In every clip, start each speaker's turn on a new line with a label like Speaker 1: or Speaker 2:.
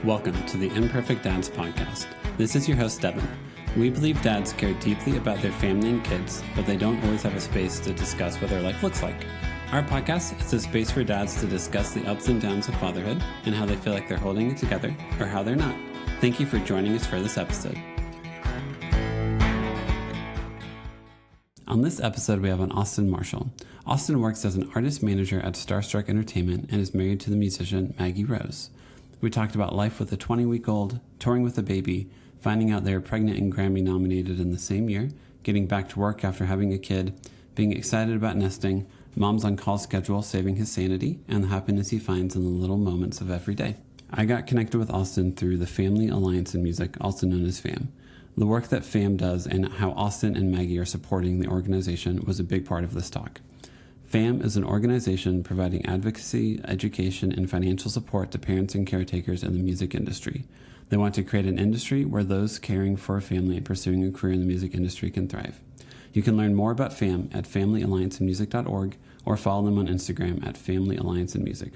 Speaker 1: Welcome to the Imperfect Dads Podcast. This is your host, Devin. We believe dads care deeply about their family and kids, but they don't always have a space to discuss what their life looks like. Our podcast is a space for dads to discuss the ups and downs of fatherhood and how they feel like they're holding it together or how they're not. Thank you for joining us for this episode. On this episode, we have on Austin Marshall. Austin works as an artist manager at Starstruck Entertainment and is married to the musician Maggie Rose. We talked about life with a 20-week-old, touring with a baby, finding out they were pregnant and Grammy-nominated in the same year, getting back to work after having a kid, being excited about nesting, mom's on-call schedule saving his sanity, and the happiness he finds in the little moments of every day. I got connected with Austin through the Family Alliance in Music, also known as FAM. The work that FAM does and how Austin and Maggie are supporting the organization was a big part of this talk. FAM is an organization providing advocacy, education, and financial support to parents and caretakers in the music industry. They want to create an industry where those caring for a family and pursuing a career in the music industry can thrive. You can learn more about FAM at familyallianceinmusic.org or follow them on Instagram at familyallianceinmusic.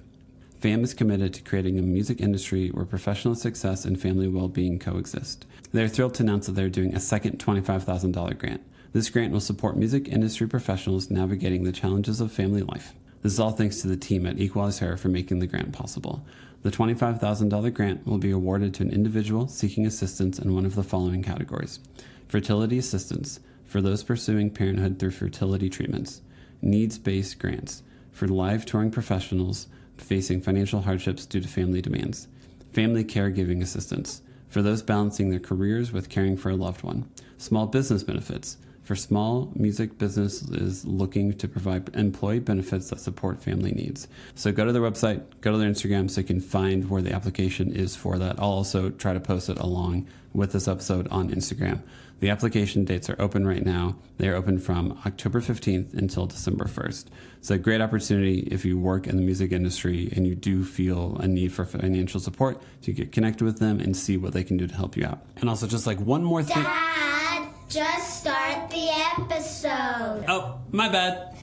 Speaker 1: FAM is committed to creating a music industry where professional success and family well-being coexist. They're thrilled to announce that they're doing a second $25,000 grant. This grant will support music industry professionals navigating the challenges of family life. This is all thanks to the team at EqualizeHer for making the grant possible. The $25,000 grant will be awarded to an individual seeking assistance in one of the following categories: fertility assistance for those pursuing parenthood through fertility treatments, needs-based grants for live touring professionals facing financial hardships due to family demands, family caregiving assistance for those balancing their careers with caring for a loved one, small business benefits for small music businesses looking to provide employee benefits that support family needs. So go to their website, go to their Instagram so you can find where the application is for that. I'll also try to post it along with this episode on Instagram. The application dates are open right now. They are open from October 15th until December 1st. It's a great opportunity if you work in the music industry and you do feel a need for financial support to get connected with them and see what they can do to help you out. And also just like one more thing.
Speaker 2: Dad, just start the episode.
Speaker 1: Oh, my bad.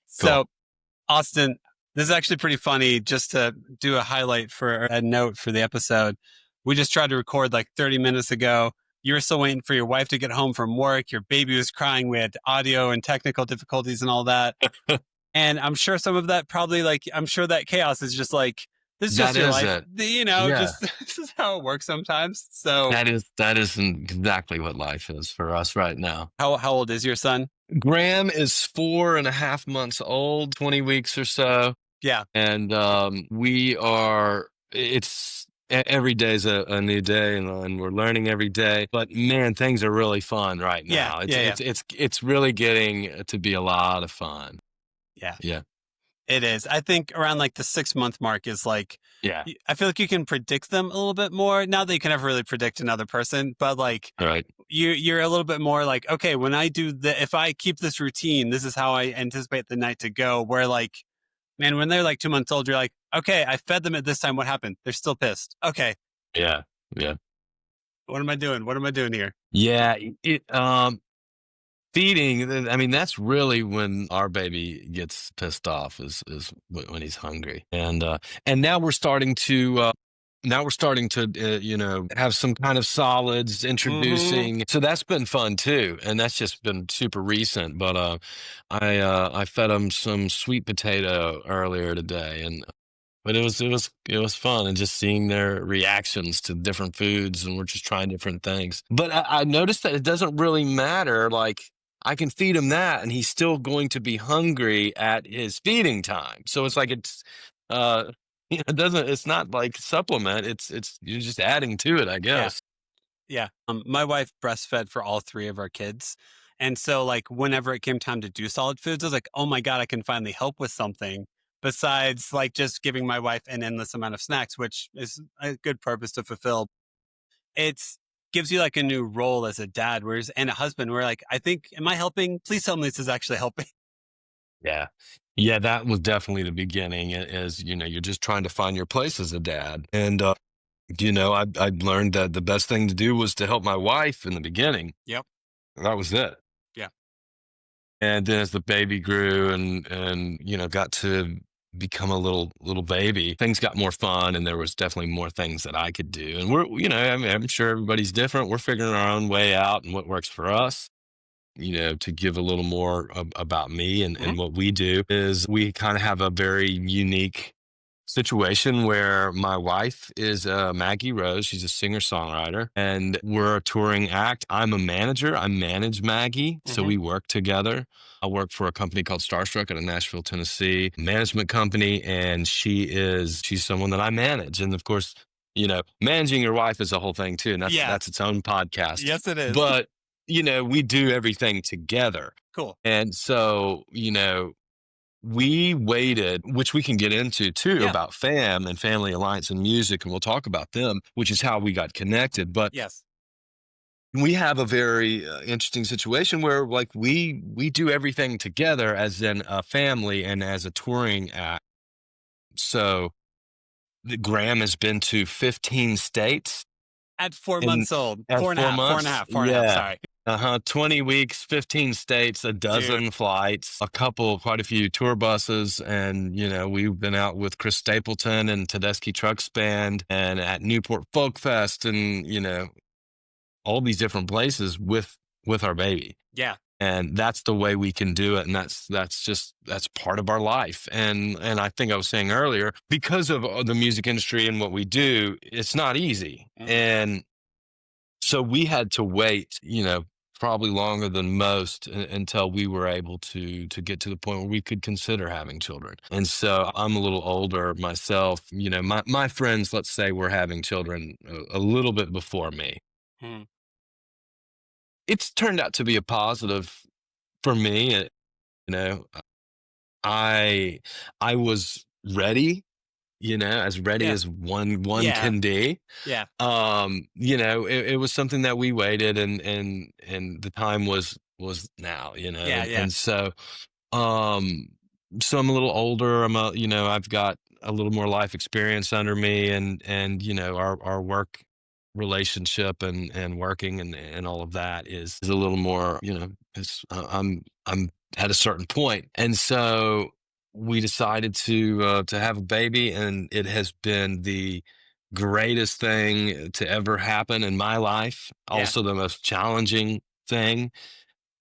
Speaker 3: So, Austin, this is actually pretty funny. Just to do a highlight for a note for the episode, we just tried to record like 30 minutes ago. You were still waiting for your wife to get home from work. Your baby was crying. We had audio and technical difficulties and all that. And I'm sure some of that probably I'm sure that chaos is just like, this is just your life. Just this is how it works sometimes. So
Speaker 4: that is exactly what life is for us right now.
Speaker 3: How old is your son?
Speaker 4: Graham is 4.5 months old, 20 weeks or so.
Speaker 3: Yeah.
Speaker 4: And every day's a new day and we're learning every day. But man, things are really fun right now. It's really getting to be a lot of fun.
Speaker 3: Yeah.
Speaker 4: Yeah.
Speaker 3: It is. I think around like the 6-month mark is like, I feel like you can predict them a little bit more. Not that you can ever really predict another person, but like
Speaker 4: right.
Speaker 3: You're a little bit more like, okay, when I do if I keep this routine, this is how I anticipate the night to go. Where like, man, when they're like 2 months old, you're like, okay, I fed them at this time. What happened? They're still pissed. Okay.
Speaker 4: Yeah. Yeah.
Speaker 3: What am I doing? What am I doing here?
Speaker 4: Yeah. Feeding, I mean, that's really when our baby gets pissed off is when he's hungry. And now we're starting to have some kind of solids introducing. Mm-hmm. So that's been fun too. And that's just been super recent. But I fed him some sweet potato earlier today, but it was fun, and just seeing their reactions to different foods, and we're just trying different things. But I noticed that it doesn't really matter. Like, I can feed him that and he's still going to be hungry at his feeding time. So it's like, it's not like supplement. It's you're just adding to it, I guess.
Speaker 3: Yeah. My wife breastfed for all 3 of our kids. And so like whenever it came time to do solid foods, I was like, oh my God, I can finally help with something besides like just giving my wife an endless amount of snacks, which is a good purpose to fulfill. It's gives you like a new role as a dad, and a husband, where like, I think, am I helping? Please tell me this is actually helping.
Speaker 4: Yeah. Yeah, that was definitely the beginning, is, you're just trying to find your place as a dad. And, I learned that the best thing to do was to help my wife in the beginning.
Speaker 3: Yep.
Speaker 4: That was it.
Speaker 3: Yeah.
Speaker 4: And then as the baby grew and got to become a little baby, things got more fun, and there was definitely more things that I could do. And I mean, I'm sure everybody's different. We're figuring our own way out and what works for us. To give a little more about me
Speaker 3: Mhm.
Speaker 4: and what we do is we kind of have a very unique situation where my wife is Maggie Rose. She's a singer-songwriter, and we're a touring act. I'm a manager. I manage Maggie, so
Speaker 3: Mhm.
Speaker 4: we work together. I work for a company called Starstruck out of Nashville, Tennessee, management company, and she's someone that I manage. And of course, managing your wife is a whole thing too, and that's
Speaker 3: Yeah.
Speaker 4: that's its own podcast.
Speaker 3: Yes, it is.
Speaker 4: But we do everything together.
Speaker 3: Cool.
Speaker 4: And so, we waited, which we can get into too,
Speaker 3: Yeah.
Speaker 4: about FAM and Family Alliance and music, and we'll talk about them, which is how we got connected. But
Speaker 3: Yes.
Speaker 4: we have a very interesting situation where, like, we do everything together as in a family and as a touring act. So Graham has been to 15 states
Speaker 3: At 4
Speaker 4: in
Speaker 3: months old.
Speaker 4: at
Speaker 3: Four and a
Speaker 4: 4
Speaker 3: half. Four and a
Speaker 4: months.
Speaker 3: half. Four and a half.
Speaker 4: Yeah.
Speaker 3: Sorry.
Speaker 4: 20 weeks, 15 states, a dozen
Speaker 3: Dude.
Speaker 4: flights, quite a few tour buses. And, we've been out with Chris Stapleton and Tedeschi Trucks Band and at Newport Folk Fest and, all these different places with our baby.
Speaker 3: Yeah.
Speaker 4: And that's the way we can do it. And that's part of our life. And I think I was saying earlier, because of the music industry and what we do, it's not easy.
Speaker 3: Mhm.
Speaker 4: And so we had to wait, probably longer than most until we were able to get to the point where we could consider having children. And so I'm a little older myself. My friends, let's say, were having children a little bit before me.
Speaker 3: Hmm.
Speaker 4: It's turned out to be a positive for me. You know, I I was ready, as ready
Speaker 3: Yeah.
Speaker 4: as one
Speaker 3: Yeah.
Speaker 4: can be.
Speaker 3: Yeah.
Speaker 4: It was something that we waited and the time was now,
Speaker 3: Yeah. Yeah.
Speaker 4: and um so I'm a little older. I've got a little more life experience under me and our work relationship and working and all of that is a little more, I'm at a certain point. And so we decided to have a baby, and it has been the greatest thing to ever happen in my life.
Speaker 3: Yeah.
Speaker 4: Also the most challenging thing.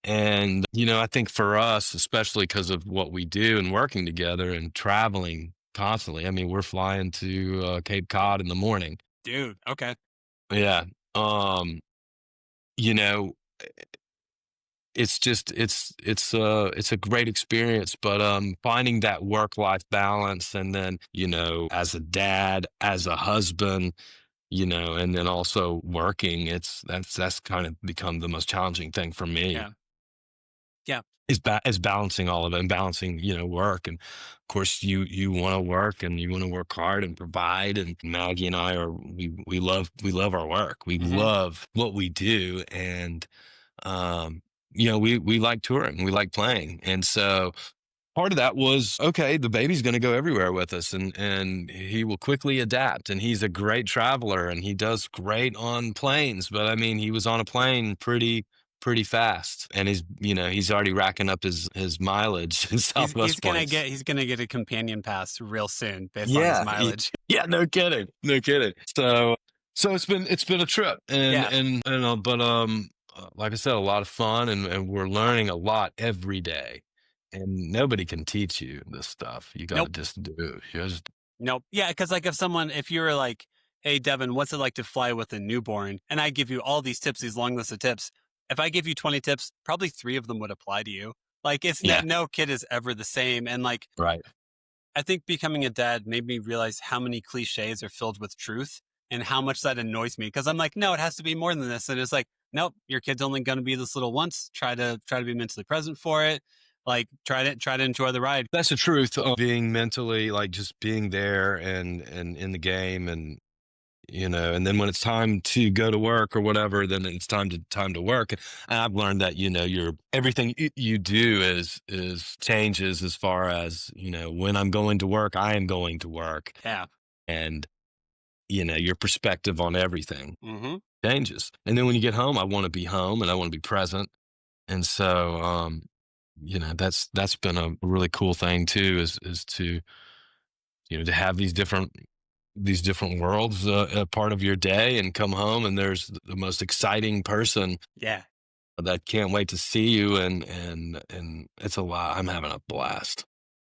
Speaker 4: And, I think for us, especially because of what we do and working together and traveling constantly, I mean, we're flying to Cape Cod in the morning.
Speaker 3: Dude. Okay.
Speaker 4: Yeah. Um, you know, it's a great experience, but finding that work-life balance, and then, as a dad, as a husband, and then also working, that's kind of become the most challenging thing for me.
Speaker 3: Yeah. Yeah.
Speaker 4: Is balancing all of it and balancing, work. And of course you want to work and you want to work hard and provide. And Maggie and I we love our work. We
Speaker 3: Hmm.
Speaker 4: love what we do. And, we like touring, we like playing. And so part of that was, okay, the baby's going to go everywhere with us, and he will quickly adapt. And he's a great traveler, and he does great on planes. But I mean, he was on a plane pretty fast, and he's already racking up his mileage in
Speaker 3: He's
Speaker 4: Southwest
Speaker 3: gonna
Speaker 4: points.
Speaker 3: get a companion pass real soon based on his
Speaker 4: Yeah,
Speaker 3: mileage.
Speaker 4: yeah, no kidding, no kidding. So it's been a trip, and
Speaker 3: Yeah.
Speaker 4: but like I said, a lot of fun, and we're learning a lot every day. And nobody can teach you this stuff. You got to
Speaker 3: Nope.
Speaker 4: just do it. You just
Speaker 3: Nope. Yeah, because like if you were like, hey Devin, what's it like to fly with a newborn? And I give you all these tips, these long list of tips. If I give you 20 tips, probably 3 of them would apply to you. Like
Speaker 4: Yeah,
Speaker 3: no kid is ever the same. And like
Speaker 4: right.
Speaker 3: I think becoming a dad made me realize how many cliches are filled with truth and how much that annoys me. Cause I'm like, no, it has to be more than this. And it's like, nope, your kid's only gonna be this little once. Try to be mentally present for it. Like try to enjoy the ride.
Speaker 4: That's the truth of being mentally, like, just being there and in the game. And and then when it's time to go to work or whatever, then it's time to work. And I've learned that, your everything you do is changes, as far as, when I'm going to work, I am going to work.
Speaker 3: Yeah.
Speaker 4: And your perspective on everything
Speaker 3: Mm-hmm.
Speaker 4: changes. And then when you get home, I want to be home and I want to be present. And so that's been a really cool thing too, is to to have these different worlds a part of your day, and come home and there's the most exciting person
Speaker 3: Yeah.
Speaker 4: that can't wait to see you, and it's a lot. I'm having a blast.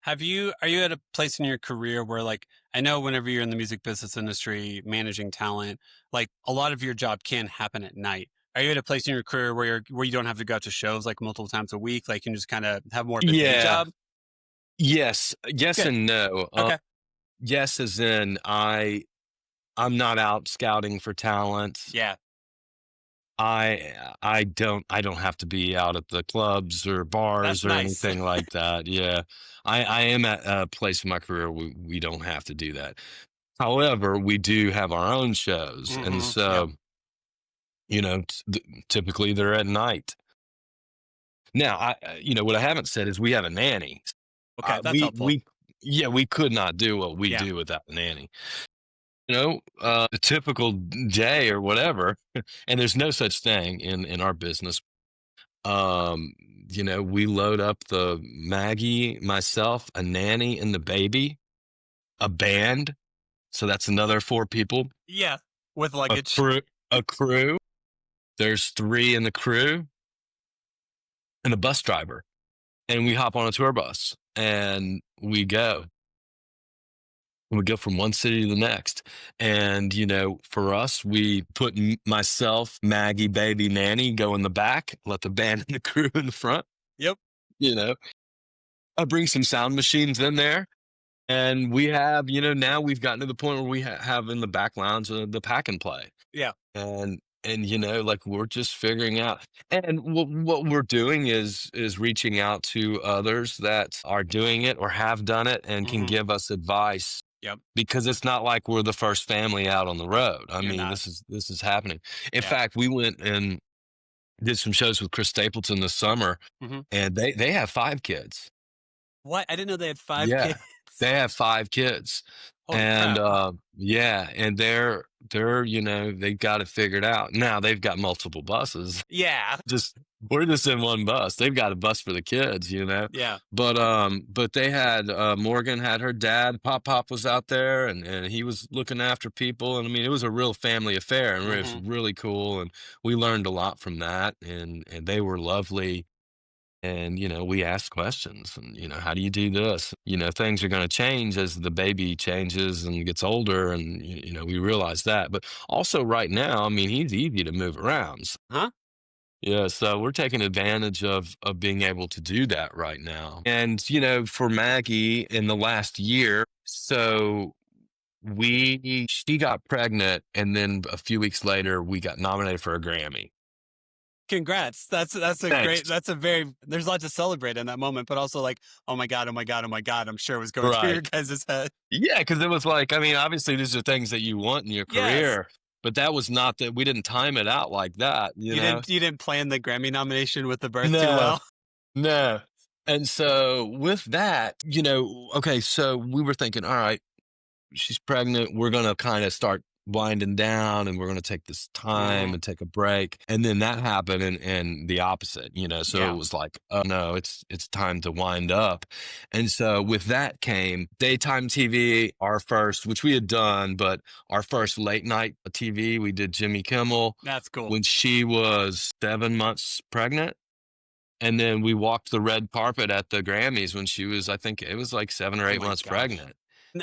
Speaker 3: Are you at a place in your career where, like, I know whenever you're in the music business industry, managing talent, like a lot of your job can happen at night. Are you at a place in your career where you don't have to go out to shows like multiple times a week? Like, you can just kind of have more of a day
Speaker 4: Yeah.
Speaker 3: job?
Speaker 4: Yes
Speaker 3: Good.
Speaker 4: and no.
Speaker 3: Okay.
Speaker 4: Yes, as in I'm not out scouting for talent.
Speaker 3: Yeah.
Speaker 4: I don't have to be out at the clubs or bars
Speaker 3: That's
Speaker 4: or
Speaker 3: nice.
Speaker 4: anything like that. Yeah. I am at a place in my career we don't have to do that. However, we do have our own shows. And
Speaker 3: Yep.
Speaker 4: so, typically they're at night. Now, what I haven't said is we have a nanny.
Speaker 3: Okay. That's
Speaker 4: We
Speaker 3: helpful.
Speaker 4: we yeah, we could not do what we
Speaker 3: Yeah.
Speaker 4: do without a nanny. A typical day or whatever, and there's no such thing in our business. Um, we load up the Maggie, myself, a nanny, and the baby, a band. So that's another 4 people.
Speaker 3: Yeah. With
Speaker 4: A
Speaker 3: luggage.
Speaker 4: crew, a crew. There's 3 in the crew, and a bus driver. And we hop on a tour bus and we go. We go from one city to the next. And, for us, we put myself, Maggie, baby, nanny go in the back, let the band and the crew in the front.
Speaker 3: Yep.
Speaker 4: I bring some sound machines in there. And we have, now we've gotten to the point where we have in the back lounge the pack and play.
Speaker 3: Yeah.
Speaker 4: And like we're just figuring out, and what we're doing is reaching out to others that are doing it or have done it and can give us advice.
Speaker 3: Yep.
Speaker 4: Because it's not like we're the first family out on the road. I
Speaker 3: You're
Speaker 4: mean,
Speaker 3: not.
Speaker 4: this is happening. In
Speaker 3: Yeah.
Speaker 4: fact, we went and did some shows with Chris Stapleton this summer,
Speaker 3: Mhm.
Speaker 4: and they have 5 kids.
Speaker 3: What? I didn't know they had 5
Speaker 4: Yeah.
Speaker 3: kids.
Speaker 4: They have 5 kids.
Speaker 3: Holy
Speaker 4: And
Speaker 3: crap.
Speaker 4: yeah, and they're they've got it figured out. Now they've got multiple buses.
Speaker 3: Yeah.
Speaker 4: We're just in one bus. They've got a bus for the kids.
Speaker 3: Yeah.
Speaker 4: But they had Morgan had her dad. Pop was out there, and he was looking after people. And I mean, it was a real family affair, and it was really cool. And we learned a lot from that. And they were lovely. And, we asked questions and, how do you do this? Things are going to change as the baby changes and gets older. And, we realize that. But also right now, I mean, he's easy to move around.
Speaker 3: Huh?
Speaker 4: Yeah. So we're taking advantage of being able to do that right now. And, for Maggie in the last year, so she got pregnant. And then a few weeks later, we got nominated for a Grammy.
Speaker 3: Congrats. That's a
Speaker 4: Thanks.
Speaker 3: great, there's a lot to celebrate in that moment, but also like, oh my God, I'm sure it was going through your
Speaker 4: Right.
Speaker 3: guys' head.
Speaker 4: Yeah, because it was like, I mean, obviously these are things that you want in your
Speaker 3: Yes.
Speaker 4: career, but that was not that we didn't time it out like that, you know?
Speaker 3: You didn't plan the Grammy nomination with the birth too
Speaker 4: No,
Speaker 3: well.
Speaker 4: no. And so with that, okay, so we were thinking, all right, she's pregnant. We're going to kind of start winding down and we're going to take this time and take a break. And then that happened and the opposite, so
Speaker 3: Yeah.
Speaker 4: it was like, oh no, it's time to wind up. And so with that came daytime TV, our first, which we had done, but our first late night TV, we did Jimmy Kimmel
Speaker 3: That's cool.
Speaker 4: when she was 7 months pregnant. And then we walked the red carpet at the Grammys when she was, I think it was like 7 or 8
Speaker 3: my
Speaker 4: months
Speaker 3: gosh.
Speaker 4: pregnant.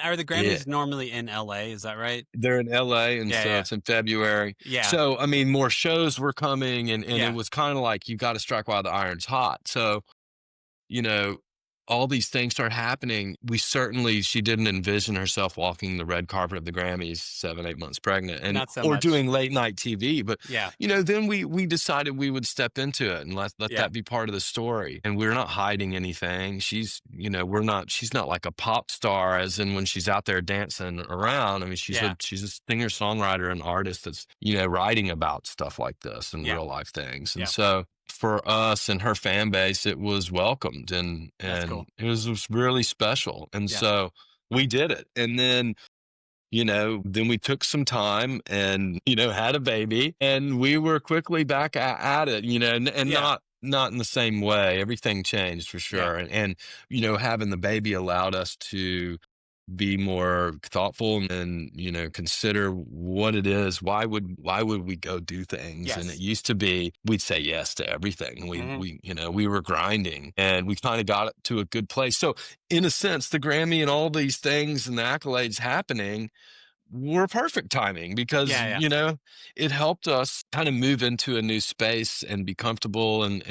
Speaker 3: Are the Grammys normally in LA? Is that right?
Speaker 4: They're in LA, and so it's in February.
Speaker 3: Yeah.
Speaker 4: So, I mean, more shows were coming, and
Speaker 3: Yeah.
Speaker 4: it was kind of like you got to strike while the iron's hot. So, all these things start happening. She didn't envision herself walking the red carpet of the Grammys 7, 8 months pregnant, and
Speaker 3: Not so
Speaker 4: or
Speaker 3: much.
Speaker 4: doing late night TV. But
Speaker 3: Yeah.
Speaker 4: then we decided we would step into it and let
Speaker 3: Yeah.
Speaker 4: that be part of the story. And we're not hiding anything. She's she's not like a pop star, as in when she's out there dancing around. I mean, she's
Speaker 3: Yeah.
Speaker 4: she's a singer songwriter and artist that's writing about stuff like this and
Speaker 3: Yeah.
Speaker 4: real life things. And
Speaker 3: Yeah.
Speaker 4: so for us and her fan base, it was welcomed and
Speaker 3: That's cool.
Speaker 4: it was really special. And
Speaker 3: Yeah.
Speaker 4: so we did it. And then then we took some time and, had a baby, and we were quickly back at it, and
Speaker 3: Yeah.
Speaker 4: not in the same way. Everything changed for sure. And having the baby allowed us to be more thoughtful and, consider what it is. Why would we go do things? And it
Speaker 3: Yes.
Speaker 4: used to be we'd say yes to everything. We were grinding, and we kind of got it to a good place. So in a sense, the Grammy and all these things and the accolades happening were perfect timing, because
Speaker 3: Yeah.
Speaker 4: it helped us kind of move into a new space and be comfortable, and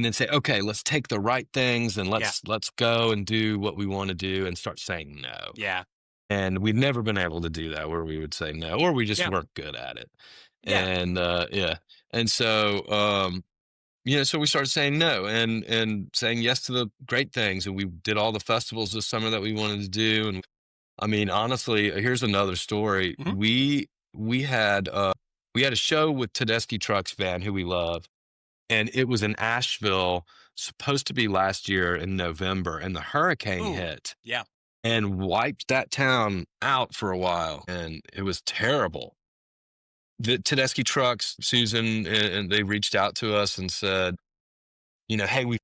Speaker 4: then say, okay, let's take the right things, and let's go and do what we want to do, and start saying no.
Speaker 3: Yeah.
Speaker 4: And we've never been able to do that, where we would say no, or we just
Speaker 3: Yeah.
Speaker 4: weren't good at it.
Speaker 3: Yeah.
Speaker 4: And and so so we started saying no, and saying yes to the great things, and we did all the festivals this summer that we wanted to do. And I mean, honestly, here's another story.
Speaker 3: Mhm.
Speaker 4: We had a show with Tedeschi Trucks Band, who we love, and it was in Asheville, supposed to be last year in November, and the hurricane
Speaker 3: Ooh.
Speaker 4: hit
Speaker 3: Yeah.
Speaker 4: and wiped that town out for a while, and it was terrible. The Tedeschi Trucks, Susan, and they reached out to us and said, hey, we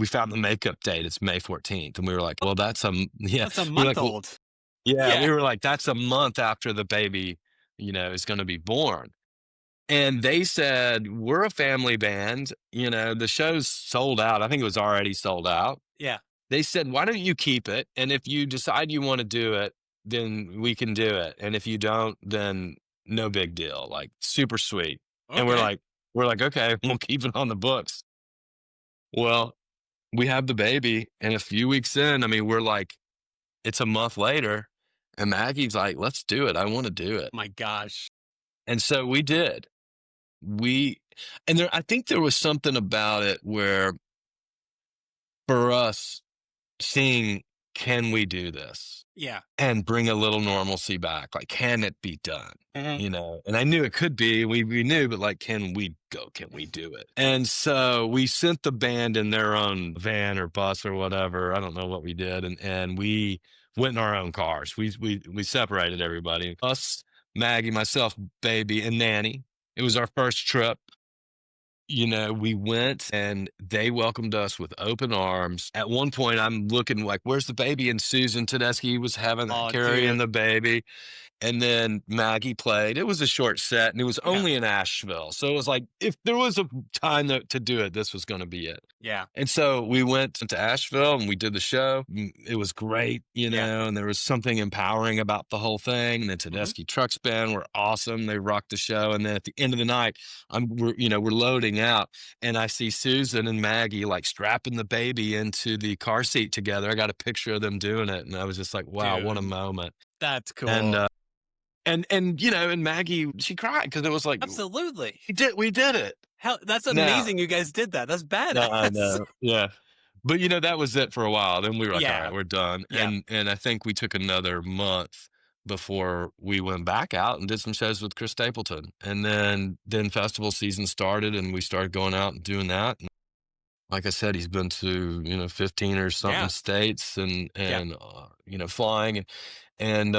Speaker 4: found the makeup date. It's May 14th. And we were like, well, that's yeah.
Speaker 3: That's a
Speaker 4: We were
Speaker 3: month
Speaker 4: like, well,
Speaker 3: old.
Speaker 4: yeah,
Speaker 3: Yeah.
Speaker 4: we were like, that's a month after the baby, is going to be born. And they said, we're a family band. The show's sold out. I think it was already sold out.
Speaker 3: Yeah.
Speaker 4: They said, why don't you keep it? And if you decide you want to do it, then we can do it. And if you don't, then no big deal. Like, super sweet. And we're
Speaker 3: Okay.
Speaker 4: like, okay, we'll keep it on the books. Well, we have the baby, and a few weeks in, I mean, we're like, it's a month later, and Maggie's like, let's do it. I want to do it.
Speaker 3: My gosh.
Speaker 4: And so we did. I think there was something about it where, for us, seeing, can we do this
Speaker 3: Yeah.
Speaker 4: and bring a little normalcy back? Like, can it be done?
Speaker 3: Mhm.
Speaker 4: And I knew it could be, we knew, but like, can we go? Can we do it? And so we sent the band in their own van or bus or whatever. I don't know what we did. And we went in our own cars. We separated everybody, us, Maggie, myself, baby, and Nanny. It was our first trip. We went, and they welcomed us with open arms. At one point, I'm looking like, where's the baby? And Susan Tedeschi was
Speaker 3: Oh,
Speaker 4: carrying
Speaker 3: dude.
Speaker 4: the baby. And then Maggie played. It was a short set, and it was
Speaker 3: Yeah.
Speaker 4: only in Asheville. So it was like, if there was a time to do it, this was going to be it.
Speaker 3: Yeah.
Speaker 4: And so we went to Asheville, and we did the show. It was great,
Speaker 3: Yeah.
Speaker 4: and there was something empowering about the whole thing. And the Tedeschi Trucks Band were awesome. They rocked the show. And then at the end of the night, we're loading out, and I see Susan and Maggie like strapping the baby into the car seat together. I got a picture of them doing it, and I was just like, wow, what a
Speaker 3: Dude.
Speaker 4: moment.
Speaker 3: That's cool.
Speaker 4: And Maggie, she cried, because it was like,
Speaker 3: Absolutely.
Speaker 4: we did it.
Speaker 3: Hell, that's
Speaker 4: Now,
Speaker 3: amazing you guys did that. That's
Speaker 4: I
Speaker 3: badass.
Speaker 4: know, yeah. But that was it for a while. Then we were like, all
Speaker 3: Yeah.
Speaker 4: right, we're done.
Speaker 3: Yeah.
Speaker 4: And I think we took another month before we went back out and did some shows with Chris Stapleton. And then festival season started, and we started going out and doing that. And like I said, he's been to 15 or something
Speaker 3: Yeah.
Speaker 4: states, and
Speaker 3: Yeah.
Speaker 4: flying, and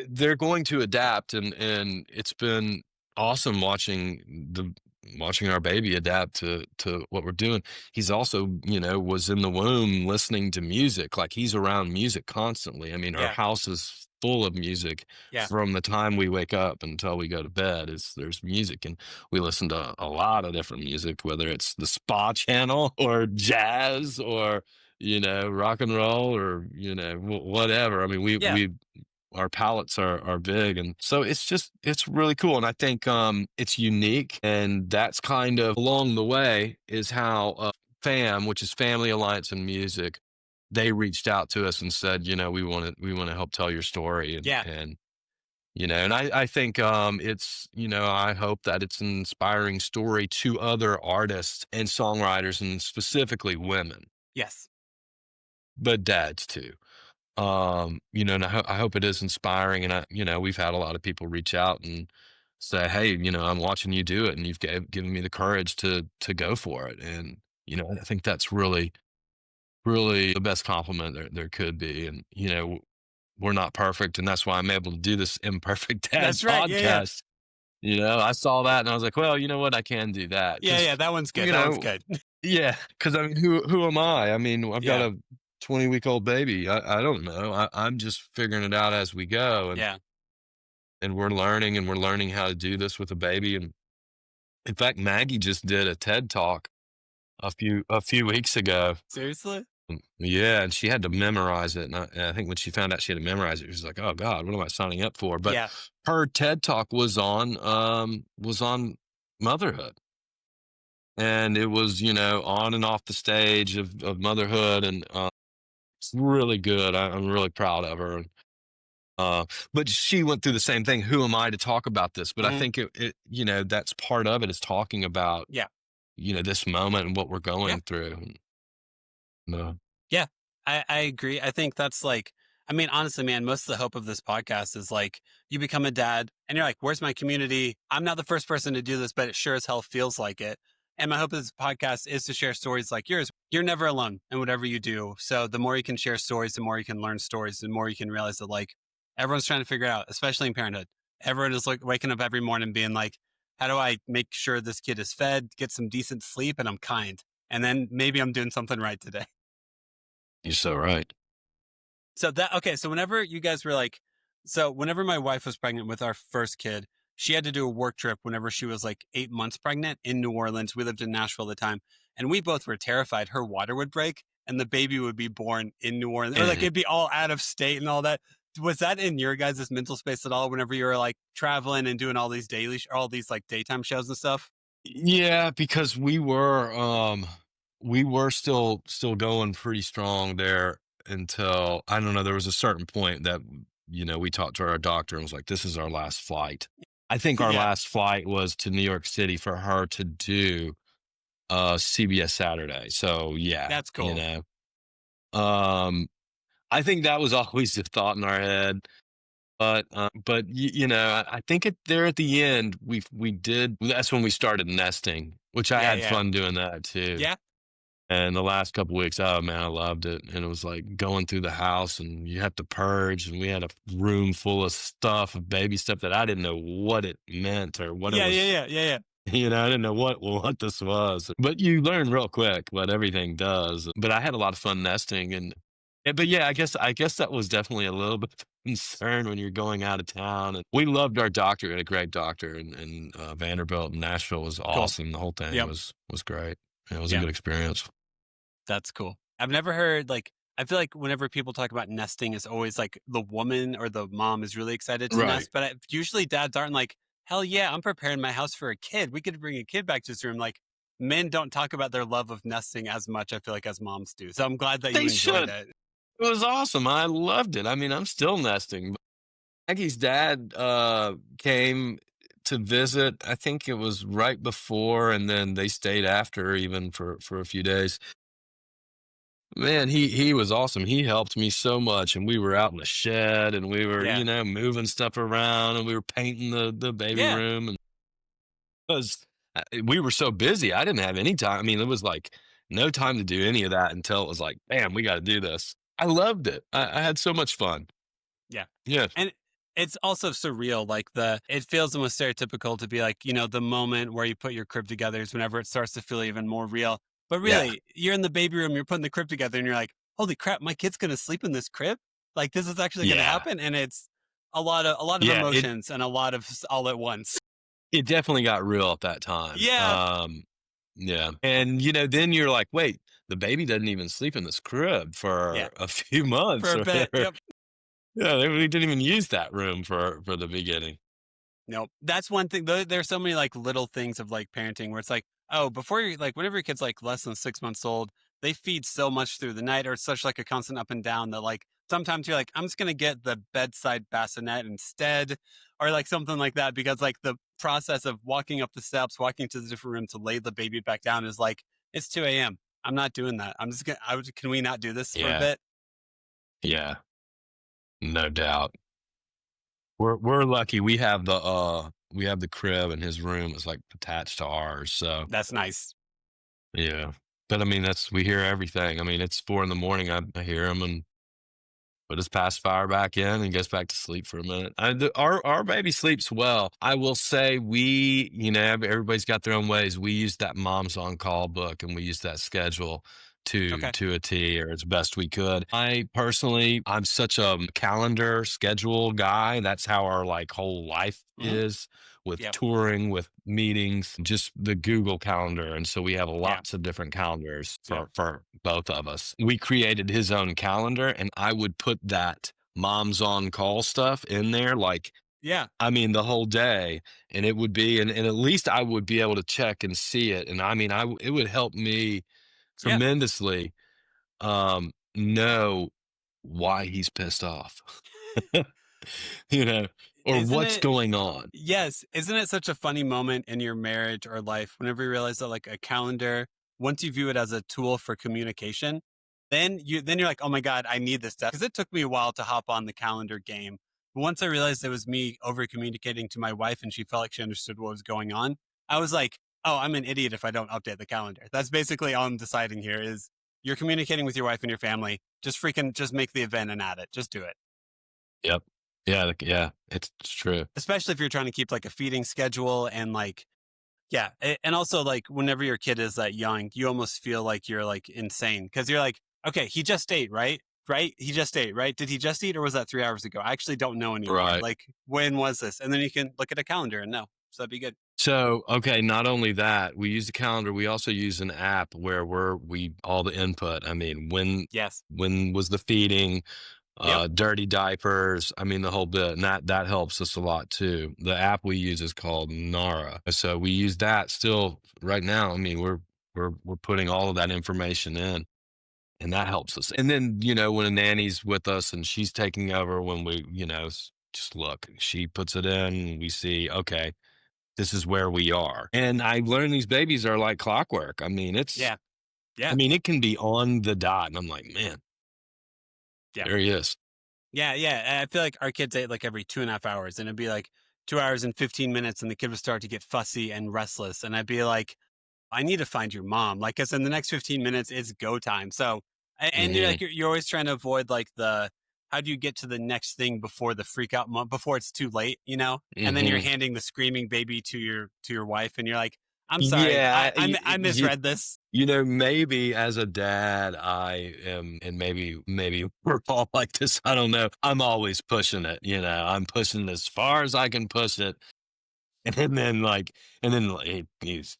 Speaker 4: they're going to adapt, and it's been awesome watching our baby adapt to what we're doing. He's also, was in the womb listening to music. Like, he's around music constantly. I mean, our
Speaker 3: Yeah.
Speaker 4: house is full of music.
Speaker 3: Yeah.
Speaker 4: From the time we wake up until we go to bed, there's music, and we listen to a lot of different music, whether it's the spa channel or jazz or rock and roll or whatever. I mean,
Speaker 3: Yeah.
Speaker 4: our palettes are big, and so it's really cool. And I think it's unique, and that's kind of along the way is how FAM, which is Family Alliance and Music, they reached out to us and said, we want to help tell your story. And
Speaker 3: Yeah.
Speaker 4: and I think it's, I hope that it's an inspiring story to other artists and songwriters, and specifically women,
Speaker 3: Yes.
Speaker 4: but dads too. And I hope it is inspiring. And we've had a lot of people reach out and say, hey, I'm watching you do it, and you've given me the courage to go for it. And, I think that's really, really the best compliment there could be. And, we're not perfect, and that's why I'm able to do this Imperfect Dad
Speaker 3: That's right. Yeah.
Speaker 4: podcast. I saw that, and I was like, well, you know what? I can do that.
Speaker 3: Yeah.
Speaker 4: 'Cause,
Speaker 3: Yeah. That one's good. That one's good.
Speaker 4: yeah, because I mean, who am I? I mean, I've got
Speaker 3: Yeah.
Speaker 4: a 20-week-old baby. I don't know. I'm just figuring it out as we go.
Speaker 3: Yeah.
Speaker 4: And we're learning how to do this with a baby. And in fact, Maggie just did a TED talk a few weeks ago.
Speaker 3: Seriously?
Speaker 4: Yeah, and she had to memorize it. And I think when she found out she had to memorize it, she was like, "Oh God, what am I signing up for?" But
Speaker 3: Yeah.
Speaker 4: her TED talk was on motherhood, and it was on and off the stage of motherhood, and it's really good. I'm really proud of her. But she went through the same thing. Who am I to talk about this? But I
Speaker 3: Mhm.
Speaker 4: think that's part of it, is talking about
Speaker 3: Yeah.
Speaker 4: this moment and what we're
Speaker 3: Yeah.
Speaker 4: going through. No.
Speaker 3: Yeah, I agree. I think that's like, I mean, honestly, man, most of the hope of this podcast is like you become a dad and you're like, where's my community? I'm not the first person to do this, but it sure as hell feels like it. And my hope of this podcast is to share stories like yours. You're never alone in whatever you do. So the more you can share stories, the more you can learn stories, the more you can realize that like everyone's trying to figure it out, especially in parenthood. Everyone is like waking up every morning being like, how do I make sure this kid is fed, get some decent sleep, and I'm kind? And then maybe I'm doing something right today.
Speaker 4: You're so right.
Speaker 3: So so whenever you guys were like, so whenever my wife was pregnant with our first kid, she had to do a work trip whenever she was like 8 months pregnant in New Orleans. We lived in Nashville at the time, and we both were terrified her water would break and the baby would be born in New Orleans, or like
Speaker 4: Mhm.
Speaker 3: it'd be all out of state and all that. Was that in your guys' mental space at all whenever you were like traveling and doing all these all these like daytime shows and stuff?
Speaker 4: Yeah, because we were still going pretty strong there until, I don't know, there was a certain point that we talked to our doctor and was like, this is our last flight. I think our
Speaker 3: Yeah,
Speaker 4: last flight was to New York City for her to do CBS Saturday. So yeah,
Speaker 3: that's cool.
Speaker 4: um I think that was always the thought in our head. But I think there at the end, we did. That's when we started nesting, which I
Speaker 3: Yeah,
Speaker 4: had
Speaker 3: yeah,
Speaker 4: fun doing that too.
Speaker 3: yeah,
Speaker 4: And the last couple weeks, oh man, I loved it. And it was like going through the house, and you have to purge, and we had a room full of stuff, of baby stuff that I didn't know what it meant or what it
Speaker 3: yeah, yeah,
Speaker 4: was.
Speaker 3: yeah, yeah, yeah.
Speaker 4: I didn't know what this was. But you learn real quick what everything does. But I had a lot of fun nesting, but yeah, I guess that was definitely a little bit of concern when you're going out of town. And we loved our doctor. We had a great doctor, and Vanderbilt and Nashville was
Speaker 3: Cool.
Speaker 4: awesome. The whole thing
Speaker 3: Yep.
Speaker 4: was great. It was a
Speaker 3: Yeah.
Speaker 4: good experience.
Speaker 3: That's cool. I've never heard like, I feel like whenever people talk about nesting, it's always like the woman or the mom is really excited to
Speaker 4: Right.
Speaker 3: nest, but usually dads aren't like, hell yeah, I'm preparing my house for a kid. We could bring a kid back to this room. Like men don't talk about their love of nesting as much, I feel like, as moms do. So I'm glad that you
Speaker 4: They
Speaker 3: enjoyed
Speaker 4: should.
Speaker 3: it.
Speaker 4: It was awesome. I loved it. I mean, I'm still nesting. Maggie's dad came to visit. I think it was right before, and then they stayed after, even for a few days. Man, he was awesome. He helped me so much, and we were out in the shed, and we were,
Speaker 3: Yeah.
Speaker 4: moving stuff around, and we were painting the baby
Speaker 3: Yeah.
Speaker 4: room, and because we were so busy, I didn't have any time. I mean, it was like no time to do any of that until it was like, bam, we got to do this. I loved it. I had so much fun.
Speaker 3: Yeah.
Speaker 4: Yeah,
Speaker 3: And it's also surreal. Like it feels almost stereotypical to be like, the moment where you put your crib together is whenever it starts to feel even more real. But
Speaker 4: yeah,
Speaker 3: really, you're in the baby room, you're putting the crib together and you're like, holy crap, my kid's going to sleep in this crib. Like this is actually going to
Speaker 4: yeah,
Speaker 3: happen. And it's a lot of
Speaker 4: yeah. It
Speaker 3: emotions and a lot of all at once.
Speaker 4: it definitely got real at that time.
Speaker 3: Yeah.
Speaker 4: Yeah, and then you're like, wait, the baby doesn't even sleep in this crib
Speaker 3: Yeah.
Speaker 4: for a few
Speaker 3: For
Speaker 4: months
Speaker 3: a
Speaker 4: or
Speaker 3: bit.
Speaker 4: whatever.
Speaker 3: Yep.
Speaker 4: Yeah, we didn't even use that room for the beginning.
Speaker 3: No, that's one thing. There's so many like little things of like parenting where it's like, oh, before you like, whenever your kid's like less than 6 months old, they feed so much through the night, or it's such like a constant up and down that like sometimes you're like, I'm just gonna get the bedside bassinet instead, or like something like that, because like the process of walking up the steps, walking to the different room to lay the baby back down is like, it's 2 a.m. I'm not doing that. I'm just gonna. Can we not do this for a
Speaker 4: Yeah,
Speaker 3: bit?
Speaker 4: yeah, no doubt. We're lucky. We have the crib, and his room is like attached to ours. So
Speaker 3: That's nice.
Speaker 4: yeah, but I mean, we hear everything. I mean, it's 4 in the morning. I hear him and put his pacifier back in and goes back to sleep for a minute. Our baby sleeps well. I will say, everybody's got their own ways. We use that mom's on call book, and we use that schedule
Speaker 3: Okay.
Speaker 4: to a T, or as best we could. I'm such a calendar schedule guy. That's how our like whole life
Speaker 3: Hmm.
Speaker 4: is, with
Speaker 3: Yep.
Speaker 4: touring, with meetings, just the Google calendar. And so we have
Speaker 3: Yeah.
Speaker 4: lots of different calendars
Speaker 3: Yeah.
Speaker 4: for both of us. We created his own calendar, and I would put that mom's on call stuff in there, like,
Speaker 3: Yeah.
Speaker 4: I mean, the whole day. And it would be, and at least I would be able to check and see it. And I mean, it would help me
Speaker 3: Yeah.
Speaker 4: tremendously know why he's pissed off, you know, or
Speaker 3: Isn't
Speaker 4: what's
Speaker 3: it?
Speaker 4: going on.
Speaker 3: Yes. Isn't it such a funny moment in your marriage or life whenever you realize that like a calendar, once you view it as a tool for communication, then you're like, oh my God, I need this stuff. Because it took me a while to hop on the calendar game. But once I realized it was me over communicating to my wife and she felt like she understood what was going on, I was like, oh, I'm an idiot if I don't update the calendar. That's basically all I'm deciding here is you're communicating with your wife and your family. Just make the event and add it. Just do it.
Speaker 4: Yep. Yeah. Yeah. It's true.
Speaker 3: Especially if you're trying to keep like a feeding schedule and like, yeah. And also like whenever your kid is that young, you almost feel like you're like insane because you're like, okay, he just ate, right? Right? He just ate, right? Did he just eat or was that 3 hours ago? I actually don't know anymore.
Speaker 4: Right.
Speaker 3: Like when was this? And then you can look at a calendar and know. So that'd be good.
Speaker 4: So, okay, not only that, we use the calendar, we also use an app where we all the input. I mean,
Speaker 3: Yes.
Speaker 4: when was the feeding,
Speaker 3: Yep.
Speaker 4: dirty diapers, I mean the whole bit. And that helps us a lot too. The app we use is called Nara. So we use that still right now. I mean, we're putting all of that information in, and that helps us. And then, when a nanny's with us and she's taking over, when we, just look, she puts it in, we see, okay, this is where we are. And I learned these babies are like clockwork. I mean,
Speaker 3: Yeah. Yeah.
Speaker 4: it can be on the dot. And I'm like, man,
Speaker 3: Yeah.
Speaker 4: there he is.
Speaker 3: Yeah. Yeah. I feel like our kids ate like every 2.5 hours and it'd be like 2 hours and 15 minutes and the kid would start to get fussy and restless. And I'd be like, I need to find your mom. Like, cause in the next 15 minutes, it's go time. So, and you're
Speaker 4: Hmm.
Speaker 3: like, you're always trying to avoid like how do you get to the next thing before the freak out moment, before it's too late, And then you're
Speaker 4: Hmm.
Speaker 3: handing the screaming baby to your wife and you're like, I'm sorry.
Speaker 4: Yeah.
Speaker 3: I misread this.
Speaker 4: Maybe as a dad, I am, and maybe we're all like this. I don't know. I'm always pushing it. I'm pushing as far as I can push it. And then he's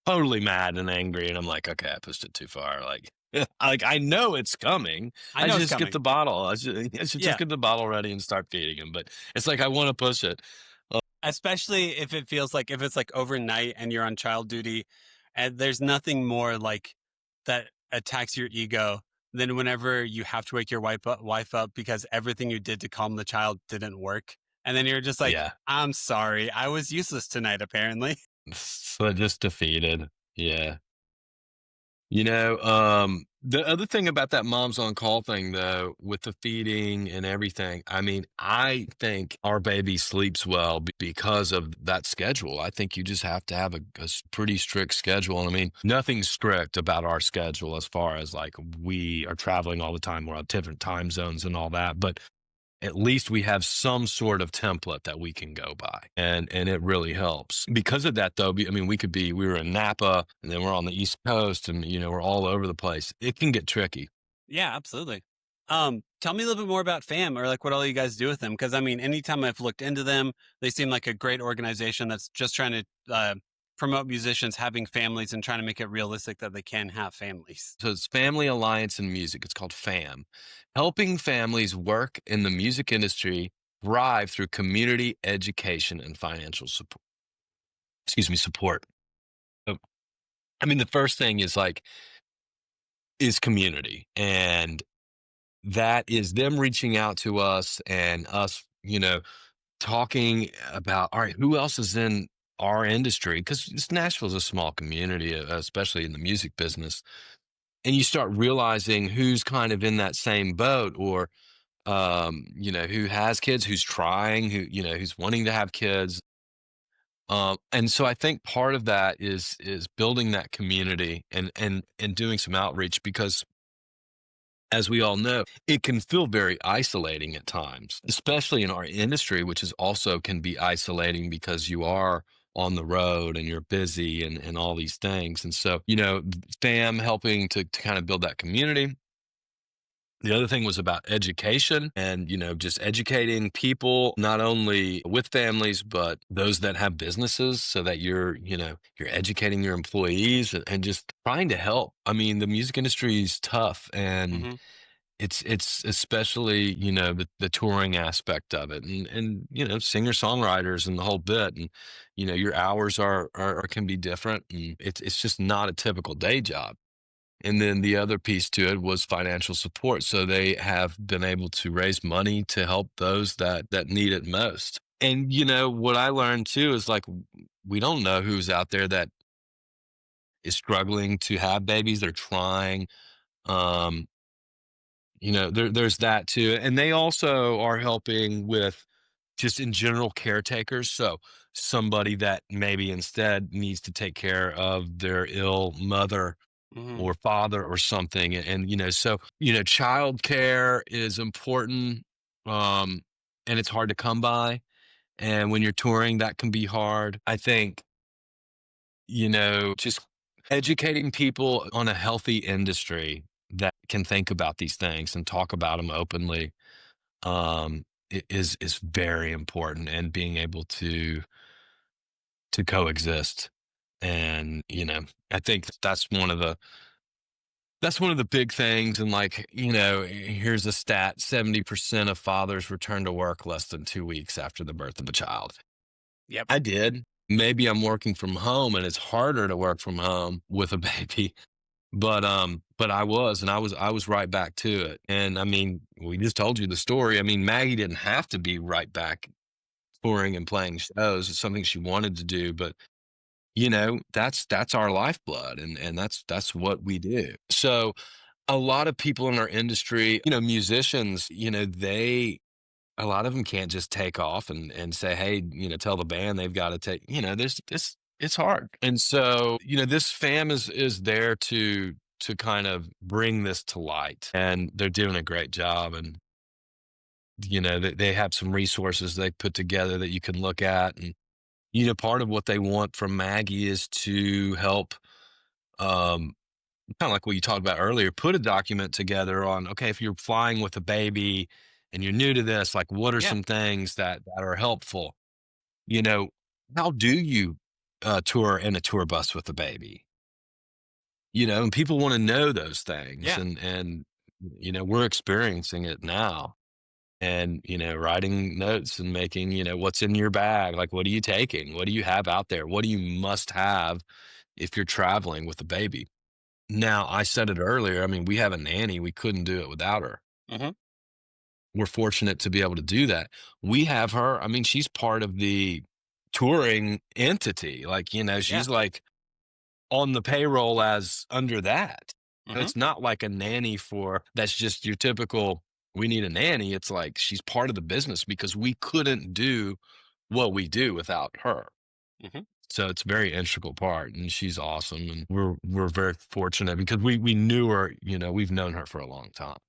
Speaker 4: totally mad and angry. And I'm like, okay, I pushed it too far. Like, I know it's coming.
Speaker 3: I know it's
Speaker 4: just get
Speaker 3: coming.
Speaker 4: the bottle. I should
Speaker 3: Yeah.
Speaker 4: just get the bottle ready and start feeding him. But it's like, I want to push it.
Speaker 3: Especially if it feels like if it's like overnight and you're on child duty and there's nothing more like that attacks your ego than whenever you have to wake your wife up because everything you did to calm the child didn't work. And then you're just like,
Speaker 4: Yeah.
Speaker 3: I'm sorry. I was useless tonight, apparently.
Speaker 4: So just defeated. Yeah. The other thing about that mom's on call thing, though, with the feeding and everything, I mean, I think our baby sleeps well because of that schedule. I think you just have to have a pretty strict schedule. And I mean, nothing's strict about our schedule as far as like we are traveling all the time. We're on different time zones and all that. But at least we have some sort of template that we can go by. And it really helps. Because of that, though, I mean, we were in Napa and then we're on the East Coast and, we're all over the place. It can get tricky.
Speaker 3: Yeah, absolutely. Tell me a little bit more about FAM or like what all you guys do with them. Cause I mean, anytime I've looked into them, they seem like a great organization that's just trying to promote musicians having families and trying to make it realistic that they can have families.
Speaker 4: So it's Family Alliance in Music. It's called FAM, helping families work in the music industry thrive through community education and financial support. Support. So, I mean, the first thing is community. And that is them reaching out to us and us, talking about, all right, who else is in our industry? Because Nashville's a small community, especially in the music business. And you start realizing who's kind of in that same boat or, who has kids, who's trying, who's wanting to have kids. And so I think part of that is building that community and doing some outreach because as we all know, it can feel very isolating at times, especially in our industry, which is also can be isolating because you are on the road and you're busy and all these things. And so, fam helping to kind of build that community. The other thing was about education and, just educating people, not only with families, but those that have businesses so that you're educating your employees and just trying to help. I mean, the music industry is tough and
Speaker 3: Hmm.
Speaker 4: it's especially, the touring aspect of it and, singer-songwriters and the whole bit. And, your hours are can be different and it's just not a typical day job. And then the other piece to it was financial support. So they have been able to raise money to help those that need it most. And what I learned too is like we don't know who's out there that is struggling to have babies. They're trying. Um, there's that too. And they also are helping with just in general caretakers. So somebody that maybe instead needs to take care of their ill mother
Speaker 3: Hmm.
Speaker 4: or father or something. And so childcare is important, um and it's hard to come by, and when you're touring that can be hard. I think just educating people on a healthy industry that can think about these things and talk about them openly, is very important, and being able to coexist. And I think that's one of the big things. And like, here's a stat: 70% of fathers return to work less than 2 weeks after the birth of a child.
Speaker 3: Yep.
Speaker 4: I did. Maybe I'm working from home and it's harder to work from home with a baby, but I was right back to it. And I mean, we just told you the story. I mean, Maggie didn't have to be right back touring and playing shows. It's something she wanted to do, but that's our lifeblood, and that's what we do. So a lot of people in our industry, musicians, a lot of them can't just take off and say, hey, tell the band they've got to take, there's this, it's hard. And so, this fam is there to kind of bring this to light, and they're doing a great job. And, they have some resources they put together that you can look at. And, part of what they want from Maggie is to help, um, kind of like what you talked about earlier, put a document together on, okay, if you're flying with a baby and you're new to this, like what are
Speaker 3: Yeah.
Speaker 4: some things that are helpful? You know, how do you tour in a tour bus with a baby? And people want to know those things,
Speaker 3: Yeah.
Speaker 4: and we're experiencing it now. And writing notes and making what's in your bag, like what are you taking, what do you have out there, what do you must have if you're traveling with a baby. Now, I said it earlier, I mean, we have a nanny, we couldn't do it without her.
Speaker 3: Hmm.
Speaker 4: We're fortunate to be able to do that. We have her, I mean, she's part of the touring entity, like
Speaker 3: Yeah.
Speaker 4: she's like on the payroll as under that.
Speaker 3: Hmm.
Speaker 4: It's not like a nanny for that's just your typical, we need a nanny. It's like she's part of the business because we couldn't do what we do without her.
Speaker 3: Hmm.
Speaker 4: So it's a very integral part, and she's awesome. And we're very fortunate because we knew her, we've known her for a long time.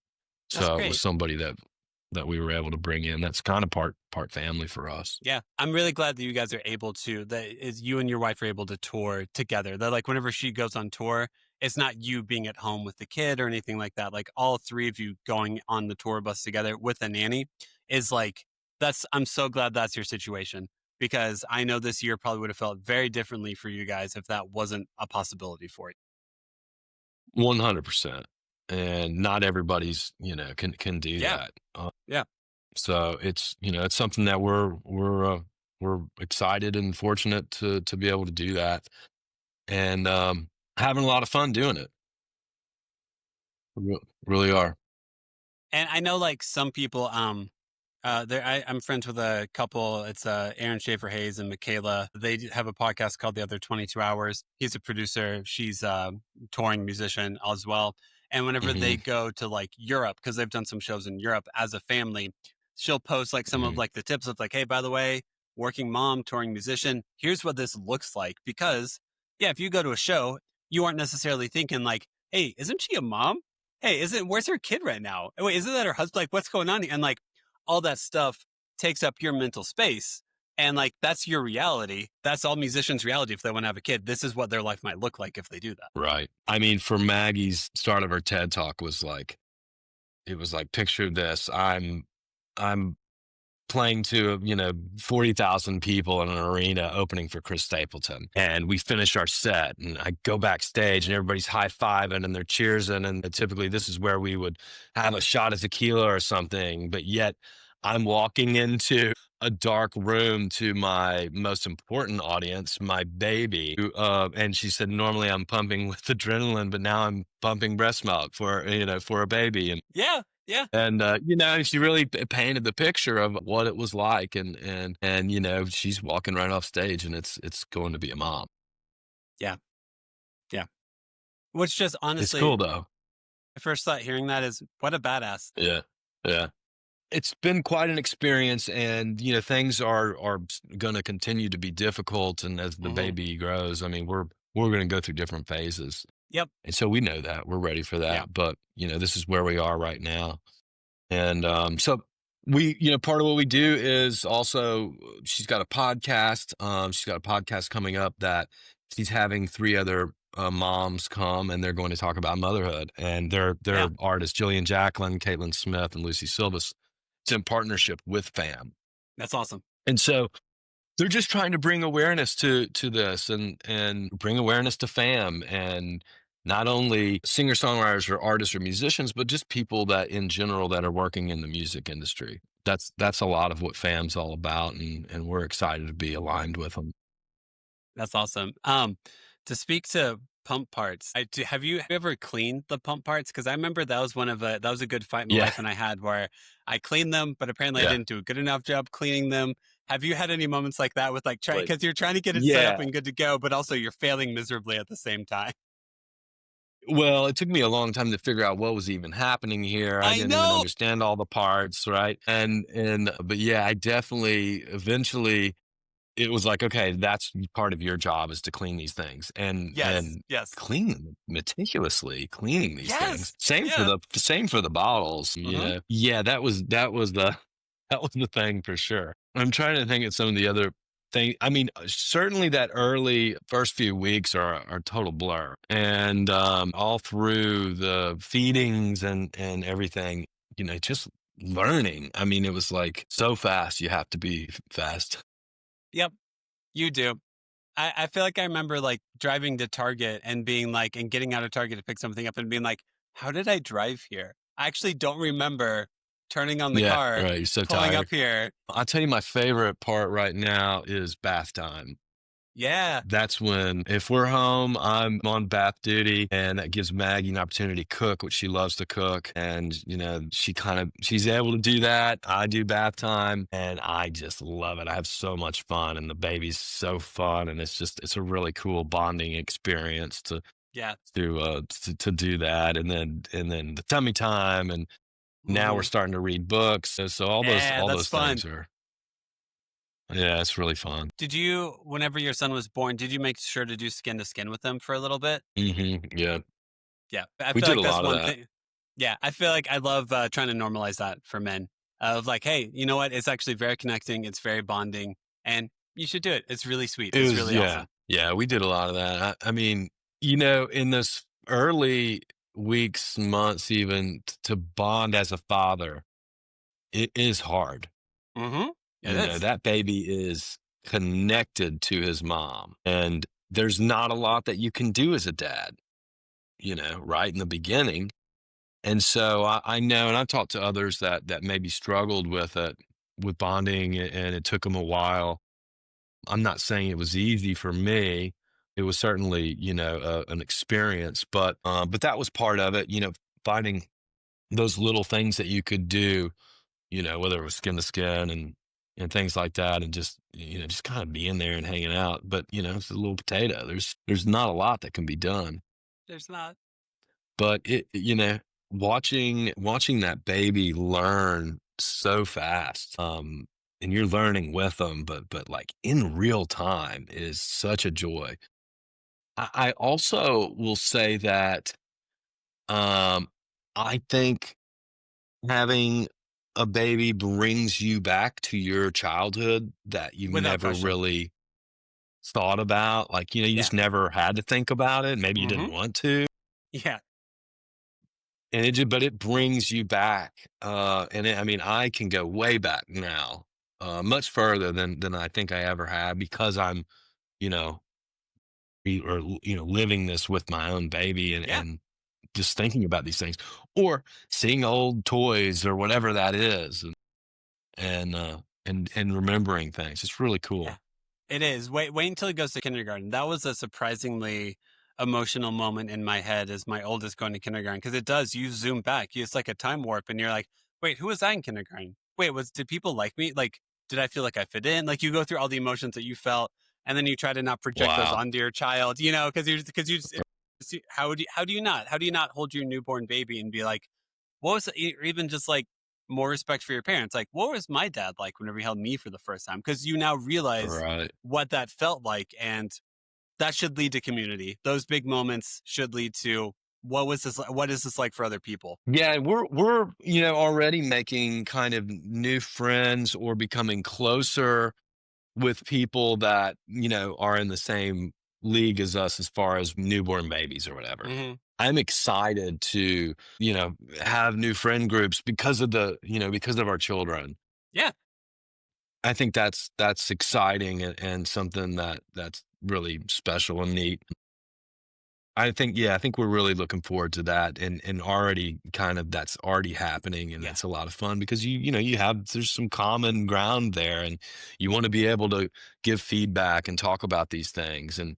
Speaker 3: That's
Speaker 4: So it was
Speaker 3: great.
Speaker 4: somebody that we were able to bring in. That's kind of part family for us.
Speaker 3: Yeah, I'm really glad that you guys are able to, that is you and your wife are able to tour together. That like whenever she goes on tour, it's not you being at home with the kid or anything like that. Like all three of you going on the tour bus together with a nanny is like, I'm so glad that's your situation, because I know this year probably would have felt very differently for you guys if that wasn't a possibility for you.
Speaker 4: 100%. And not everybody's, can do
Speaker 3: Yeah.
Speaker 4: that.
Speaker 3: Yeah.
Speaker 4: So it's something that we're excited and fortunate to be able to do that, and having a lot of fun doing it. Really are.
Speaker 3: And I know like some people, I'm friends with a couple. It's Aaron Schaefer Hayes and Michaela. Have a podcast called The Other 22 Hours. He's a producer. She's a touring musician as well. And whenever they
Speaker 4: Hmm.
Speaker 3: go to like Europe, because they've done some shows in Europe as a family, she'll post like some of
Speaker 4: Hmm.
Speaker 3: like the tips of like, hey, by the way, working mom, touring musician, here's what this looks like. Because yeah, if you go to a show, you aren't necessarily thinking like, hey, isn't she a mom? Hey, where's her kid right now? Wait, isn't that her husband? Like, what's going on here? And like, all that stuff takes up your mental space. And like, that's your reality. That's all musicians' reality. If they want to have a kid, this is what their life might look like if they do that.
Speaker 4: Right. I mean, for Maggie's start of her TED talk was like, it was like, picture this. I'm playing to, 40,000 people in an arena opening for Chris Stapleton. And we finished our set and I go backstage and everybody's high-fiving and they're cheersing. And typically this is where we would have a shot of tequila or something. But yet I'm walking into a dark room to my most important audience, my baby. And she said, normally I'm pumping with adrenaline, but now I'm pumping breast milk for a baby. And
Speaker 3: Yeah. Yeah.
Speaker 4: and she really painted the picture of what it was like, and she's walking right off stage, and it's going to be a mom.
Speaker 3: Yeah. Yeah. Which just
Speaker 4: It's
Speaker 3: honestly,
Speaker 4: cool though.
Speaker 3: I first thought hearing that is what a badass.
Speaker 4: Yeah, yeah. It's been quite an experience, and things are going to continue to be difficult, and as the
Speaker 3: Mhm.
Speaker 4: baby grows, I mean, we're going to go through different phases,
Speaker 3: Yep.
Speaker 4: and so we know that we're ready for that.
Speaker 3: Yeah.
Speaker 4: But this is where we are right now. And so we, part of what we do is also she's got a podcast. She's got a podcast coming up that she's having three other moms come, and they're going to talk about motherhood. And they're
Speaker 3: Yeah.
Speaker 4: artists, Jillian Jacqueline, Caitlin Smith, and Lucy Silvas. It's in partnership with FAM.
Speaker 3: That's awesome.
Speaker 4: And so they're just trying to bring awareness to this, and bring awareness to FAM, and not only singer-songwriters or artists or musicians, but just people that in general that are working in the music industry. That's a lot of what FAM's all about, and we're excited to be aligned with them.
Speaker 3: That's awesome. To speak to pump parts, have you ever cleaned the pump parts? Because I remember that was that was a good fight in my
Speaker 4: Yeah.
Speaker 3: life, and I had where I cleaned them, but apparently I
Speaker 4: Yeah.
Speaker 3: didn't do a good enough job cleaning them. Have you had any moments like that with like trying,
Speaker 4: Like,
Speaker 3: because you're trying to get it set up
Speaker 4: yeah.
Speaker 3: and good to go, but also you're failing miserably at the same time?
Speaker 4: Well, it took me a long time to figure out what was even happening here. I
Speaker 3: I
Speaker 4: didn't even
Speaker 3: know.
Speaker 4: understand all the parts, right? But yeah, I definitely eventually it was like, okay, that's part of your job is to clean these things, and
Speaker 3: Yes.
Speaker 4: clean them meticulously, cleaning these things.
Speaker 3: Yes.
Speaker 4: Same for
Speaker 3: Yeah.
Speaker 4: the bottles,
Speaker 3: Mhm.
Speaker 4: Yeah, that was the that was the thing for sure. I'm trying to think of some of the other thing. I mean, certainly that early first few weeks are a total blur, and all through the feedings and everything, just learning. I mean, it was like so fast. You have to be fast.
Speaker 3: Yep. You do. I feel like I remember like driving to Target and being like, and getting out of Target to pick something up and being like, how did I drive here? I actually don't remember turning on the
Speaker 4: Yeah,
Speaker 3: car,
Speaker 4: right. You're so
Speaker 3: pulling
Speaker 4: tired.
Speaker 3: up here.
Speaker 4: I'll tell you my favorite part right now is bath time.
Speaker 3: Yeah.
Speaker 4: That's when, if we're home, I'm on bath duty, and that gives Maggie an opportunity to cook, which she loves to cook. And, she's able to do that. I do bath time, and I just love it. I have so much fun, and the baby's so fun. And it's a really cool bonding experience
Speaker 3: Yeah.
Speaker 4: to do that. And then the tummy time. And now we're
Speaker 3: Mhm.
Speaker 4: starting to read books. So all
Speaker 3: Yeah,
Speaker 4: all
Speaker 3: that's
Speaker 4: those
Speaker 3: fun.
Speaker 4: things are, yeah, it's really fun.
Speaker 3: Did you, whenever your son was born, did you make sure to do skin to skin with him for a little bit?
Speaker 4: Yeah.
Speaker 3: Yeah. I
Speaker 4: We
Speaker 3: feel
Speaker 4: did a
Speaker 3: like that's
Speaker 4: lot of
Speaker 3: one
Speaker 4: that.
Speaker 3: thing. Yeah. I feel like I love trying to normalize that for men of like, hey, you know what? It's actually very connecting. It's very bonding, and you should do it. It's really sweet.
Speaker 4: It
Speaker 3: It's
Speaker 4: was,
Speaker 3: really
Speaker 4: yeah.
Speaker 3: awesome.
Speaker 4: Yeah, we did a lot of that. I mean, in those early weeks, months even, to bond as a father, it is hard.
Speaker 3: Mm-hmm. It is.
Speaker 4: That baby is connected to his mom, and there's not a lot that you can do as a dad, right in the beginning. And so I know, and I've talked to others that maybe struggled with it, with bonding, and it took them a while. I'm not saying it was easy for me. It was certainly, an experience, but that was part of it. Finding those little things that you could do, whether it was skin to skin and things like that, and just kind of being there and hanging out. But it's a little potato. There's not a lot that can be done.
Speaker 3: There's not.
Speaker 4: But watching that baby learn so fast, and you're learning with them, but like in real time is such a joy. I also will say that, I think having a baby brings you back to your childhood that you've
Speaker 3: Without
Speaker 4: never
Speaker 3: question.
Speaker 4: really thought about. Like, you
Speaker 3: Yeah.
Speaker 4: just never had to think about it. Maybe you didn't
Speaker 3: Mhm.
Speaker 4: want to.
Speaker 3: Yeah.
Speaker 4: And but it brings you back. I mean, I can go way back now, much further than I think I ever have because I'm, you know, living this with my own baby
Speaker 3: Yeah.
Speaker 4: and just thinking about these things or seeing old toys or whatever that is and remembering things. It's really
Speaker 3: Yeah.
Speaker 4: cool.
Speaker 3: It is. Wait until he goes to kindergarten. That was a surprisingly emotional moment in my head as my oldest going to kindergarten because it does. You zoom back. It's like a time warp, and you're like, "Wait, who was I in kindergarten? Wait, did people like me? Like, did I feel like I fit in? Like, you go through all the emotions that you felt, and then you try to not project those
Speaker 4: Wow.
Speaker 3: onto your child. Because you just how do you not hold your newborn baby and be like, what was it, or even just like more respect for your parents. Like, what was my dad like whenever he held me for the first time? Because you now realize
Speaker 4: Right.
Speaker 3: what that felt like, and that should lead to community. Those big moments should lead to what was this? What is this like for other people?
Speaker 4: Yeah, we're already making kind of new friends or becoming closer with people that, are in the same league as us as far as newborn babies or whatever.
Speaker 3: Hmm.
Speaker 4: I'm excited to, have new friend groups because of because of our children.
Speaker 3: Yeah,
Speaker 4: I think that's exciting and something that's really special and neat. I think we're really looking forward to that and already kind of that's already happening and
Speaker 3: yeah,
Speaker 4: it's a lot of fun because there's some common ground there and you want to be able to give feedback and talk about these things and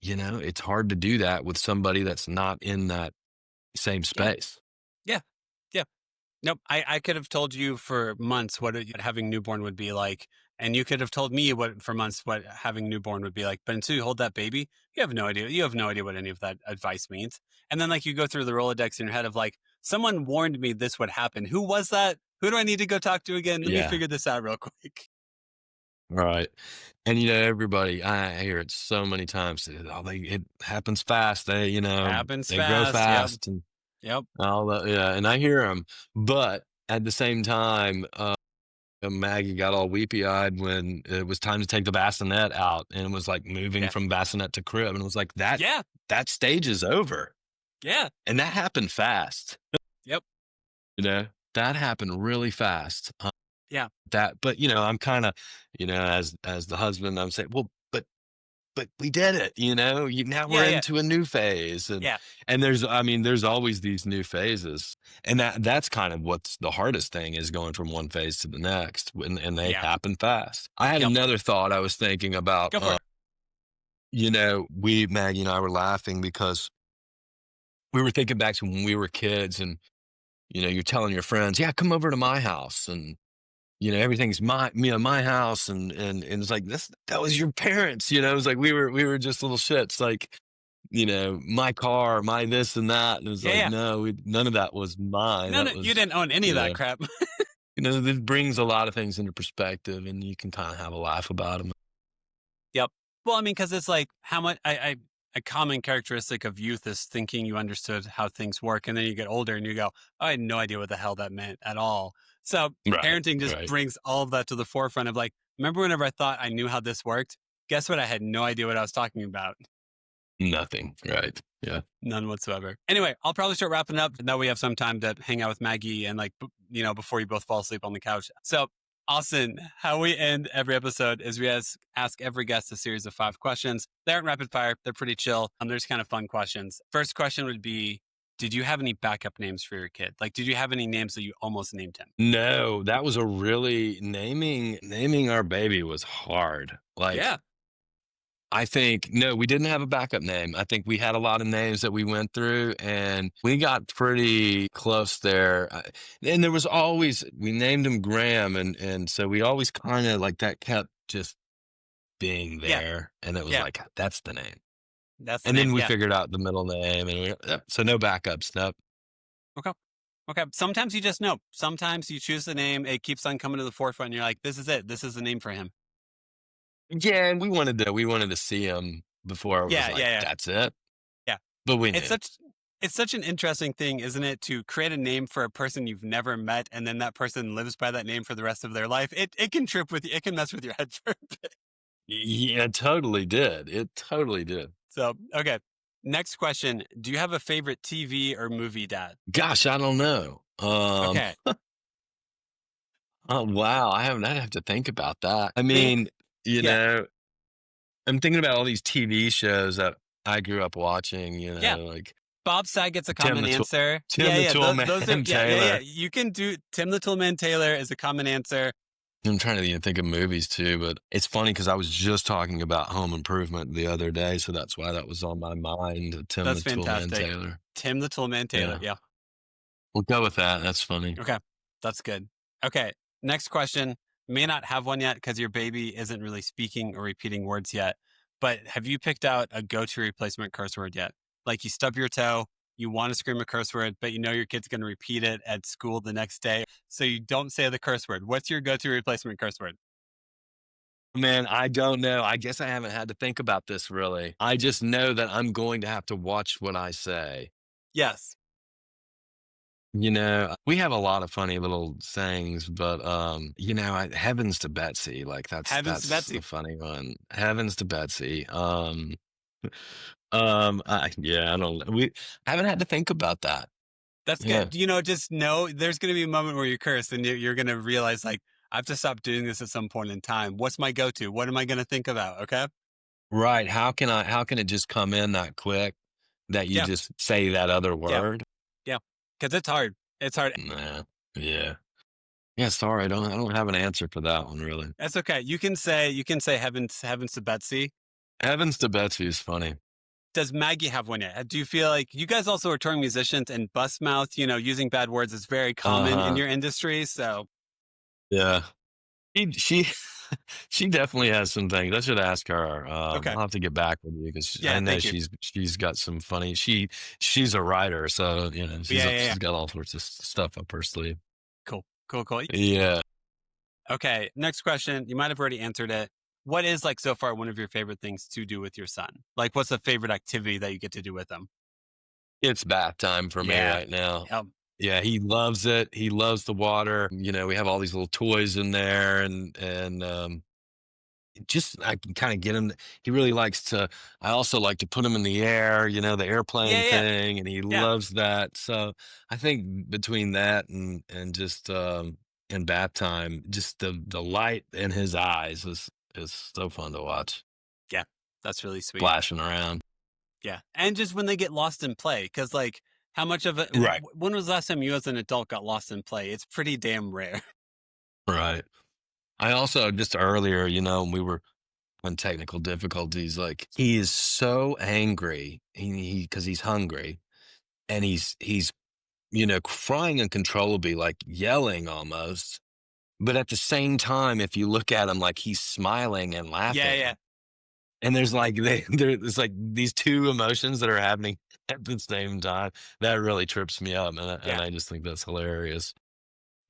Speaker 4: it's hard to do that with somebody that's not in that same
Speaker 3: yeah,
Speaker 4: space.
Speaker 3: yeah, yeah. Nope. I could have told you for months what having newborn would be like. And you could have told me for months what having newborn would be like. But until you hold that baby, you have no idea. You have no idea what any of that advice means. And then like you go through the Rolodex in your head of like, someone warned me this would happen. Who was that? Who do I need to go talk to again? Let me
Speaker 4: Yeah.
Speaker 3: figure this out real quick.
Speaker 4: Right. And everybody, I hear it so many times. It happens fast.
Speaker 3: Happens
Speaker 4: They grow
Speaker 3: fast. Yep.
Speaker 4: fast and
Speaker 3: Yep.
Speaker 4: all that. Yeah. And I hear them, but at the same time, Maggie got all weepy eyed when it was time to take the bassinet out and it was like moving
Speaker 3: Yeah.
Speaker 4: from bassinet to crib. And it was like
Speaker 3: Yeah.
Speaker 4: that stage is over.
Speaker 3: Yeah.
Speaker 4: And that happened fast.
Speaker 3: Yep.
Speaker 4: That happened really fast.
Speaker 3: Yeah.
Speaker 4: But I'm kind of, as the husband, I'm saying, well, but we did it, now we're
Speaker 3: Yeah. Yeah.
Speaker 4: into a new phase. And,
Speaker 3: Yeah.
Speaker 4: and there's always these new phases. And that's kind of what's the hardest thing is going from one phase to the next and they
Speaker 3: Yeah.
Speaker 4: happen fast. I had
Speaker 3: Yep.
Speaker 4: another thought I was thinking about,
Speaker 3: Go for it.
Speaker 4: Maggie and I were laughing because we were thinking back to when we were kids and, you're telling your friends, yeah, come over to my house. And, everything's my house. And it's like, that was your parents, it was like, we were just little shits. Like, my car, my this and that. And it was
Speaker 3: Yeah.
Speaker 4: like,
Speaker 3: Yeah.
Speaker 4: no, none of that was mine.
Speaker 3: No,
Speaker 4: That
Speaker 3: no, you
Speaker 4: was,
Speaker 3: didn't own any of that crap.
Speaker 4: it brings a lot of things into perspective and you can kind of have a laugh about them.
Speaker 3: Yep. Well, I mean, because it's like how much a common characteristic of youth is thinking you understood how things work, and then you get older and you go, "Oh, I had no idea what the hell that meant at all." So
Speaker 4: Right.
Speaker 3: parenting just
Speaker 4: Right.
Speaker 3: brings all of that to the forefront of like, remember whenever I thought I knew how this worked? Guess what? I had no idea what I was talking about.
Speaker 4: Nothing. Right. Yeah.
Speaker 3: None whatsoever. Anyway, I'll probably start wrapping up. Now we have some time to hang out with Maggie and like, before you both fall asleep on the couch. So, Austin, how we end every episode is we ask every guest a series of 5 questions. They aren't rapid fire. They're pretty chill. There's kind of fun questions. First question would be, did you have any backup names for your kid? Like, did you have any names that you almost named him?
Speaker 4: No, that was a really naming our baby was hard. Like,
Speaker 3: Yeah.
Speaker 4: I think, no, we didn't have a backup name. I think we had a lot of names that we went through and we got pretty close there. And there was always, we named him Graham. And so we always kind of like that kept just being
Speaker 3: Yeah.
Speaker 4: there. And it was
Speaker 3: Yeah.
Speaker 4: like, that's the name.
Speaker 3: That's the
Speaker 4: And then
Speaker 3: name.
Speaker 4: we
Speaker 3: Yeah.
Speaker 4: figured out the middle name and so no backups. Nope.
Speaker 3: Okay. Sometimes you just know. Sometimes you choose the name. It keeps on coming to the forefront. And you're like, this is it. This is the name for him.
Speaker 4: Yeah. And we wanted to see him before it was
Speaker 3: Yeah.
Speaker 4: like,
Speaker 3: Yeah. Yeah.
Speaker 4: that's it.
Speaker 3: Yeah.
Speaker 4: But we knew.
Speaker 3: It's such It's such an interesting thing, isn't it, to create a name for a person you've never met, and then that person lives by that name for the rest of their life. It can trip with you. It can mess with your head for a bit.
Speaker 4: Yeah, it totally did. It totally did.
Speaker 3: So, okay. Next question. Do you have a favorite TV or movie dad?
Speaker 4: Gosh, I don't know.
Speaker 3: Okay.
Speaker 4: Oh, wow. I'd have to think about that. I
Speaker 3: Think.
Speaker 4: mean, you
Speaker 3: Yeah.
Speaker 4: know, I'm thinking about all these TV shows that I grew up watching,
Speaker 3: Yeah.
Speaker 4: like
Speaker 3: Bob Saget's a
Speaker 4: Tim
Speaker 3: common
Speaker 4: the Tool
Speaker 3: answer.
Speaker 4: Tim the
Speaker 3: Those are,
Speaker 4: Toolman
Speaker 3: yeah.
Speaker 4: Taylor.
Speaker 3: You can do Tim the Toolman Taylor is a common answer.
Speaker 4: I'm trying to think of movies too, but it's funny because I was just talking about Home Improvement the other day, so that's why that was on my mind. Tim the
Speaker 3: That's
Speaker 4: Toolman
Speaker 3: fantastic.
Speaker 4: Taylor.
Speaker 3: Tim the Toolman Taylor.
Speaker 4: Yeah,
Speaker 3: Yeah.
Speaker 4: we'll go with that. That's funny.
Speaker 3: Okay. That's good. Okay. Next question. May not have one yet because your baby isn't really speaking or repeating words yet. But have you picked out a go-to replacement curse word yet? Like you stub your toe, you want to scream a curse word, but you know your kid's going to repeat it at school the next day. So you don't say the curse word. What's your go-to replacement curse word?
Speaker 4: Man, I don't know. I guess I haven't had to think about this really. I just know that I'm going to have to watch what I say.
Speaker 3: Yes.
Speaker 4: We have a lot of funny little sayings, but heavens to Betsy, like
Speaker 3: Heavens to
Speaker 4: that's
Speaker 3: Betsy.
Speaker 4: the funny one. Heavens to Betsy. I don't know. I haven't had to think about that.
Speaker 3: That's
Speaker 4: Yeah.
Speaker 3: good. Just know there's going to be a moment where you curse and you're going to realize like, I have to stop doing this at some point in time. What's my go-to? What am I going to think about? Okay.
Speaker 4: Right. How can it just come in that quick that you
Speaker 3: Yeah.
Speaker 4: just say that other
Speaker 3: Yeah.
Speaker 4: word?
Speaker 3: Yeah. Because it's hard. It's hard.
Speaker 4: Nah. Yeah. Yeah, sorry, I don't have an answer for that one really.
Speaker 3: That's okay. You can say heavens to Betsy.
Speaker 4: Heavens to Betsy is funny.
Speaker 3: Does Maggie have one yet? Do you feel like you guys also are touring musicians and bust mouth, using bad words is very common in
Speaker 4: Uh-huh.
Speaker 3: your industry. So
Speaker 4: Yeah. She she definitely has some things. I should ask her.
Speaker 3: okay.
Speaker 4: I'll have to get back with you because
Speaker 3: Yeah,
Speaker 4: I know
Speaker 3: thank you.
Speaker 4: she's got some funny. She's a writer, so
Speaker 3: Yeah.
Speaker 4: she's got all sorts of stuff up her sleeve.
Speaker 3: Cool.
Speaker 4: Yeah.
Speaker 3: Okay. Next question. You might have already answered it. What is like so far one of your favorite things to do with your son? Like what's the favorite activity that you get to do with him?
Speaker 4: It's bath time for me
Speaker 3: Yeah.
Speaker 4: right now.
Speaker 3: Yep.
Speaker 4: Yeah, he loves it. He loves the water. We have all these little toys in there and just I can kind of get him. He really likes to. I also like to put him in the air, the airplane
Speaker 3: Yeah.
Speaker 4: thing, and he
Speaker 3: Yeah.
Speaker 4: loves that. So I think between that and just in bath time, just the light in his eyes is so fun to watch,
Speaker 3: Yeah. That's really sweet.
Speaker 4: splashing around.
Speaker 3: Yeah. And just when they get lost in play, because like how much of it,
Speaker 4: Right,
Speaker 3: when was the last time you as an adult got lost in play? It's pretty damn rare.
Speaker 4: right. I also just earlier, when we were on technical difficulties, like he is so angry, he because he's hungry and he's crying uncontrollably, like yelling almost. But at the same time, if you look at him, like he's smiling and laughing,
Speaker 3: Yeah.
Speaker 4: and there's like there's like these two emotions that are happening at the same time. That really trips me up, and
Speaker 3: Yeah.
Speaker 4: I just think that's hilarious.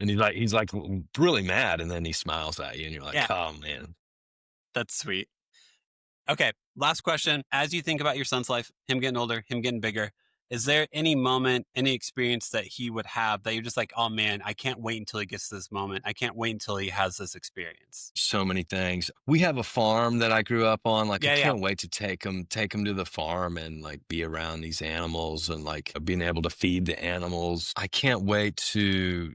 Speaker 4: And he's like really mad, and then he smiles at you, and you're like,
Speaker 3: Yeah.
Speaker 4: oh man.
Speaker 3: That's sweet. Okay. Last question. As you think about your son's life, him getting older, him getting bigger, is there any moment, any experience that he would have that you're just like, oh man, I can't wait until he gets to this moment. I can't wait until he has this experience.
Speaker 4: So many things. We have a farm that I grew up on. Like I
Speaker 3: Yeah.
Speaker 4: can't wait to take him to the farm and like be around these animals and like being able to feed the animals. I can't wait to,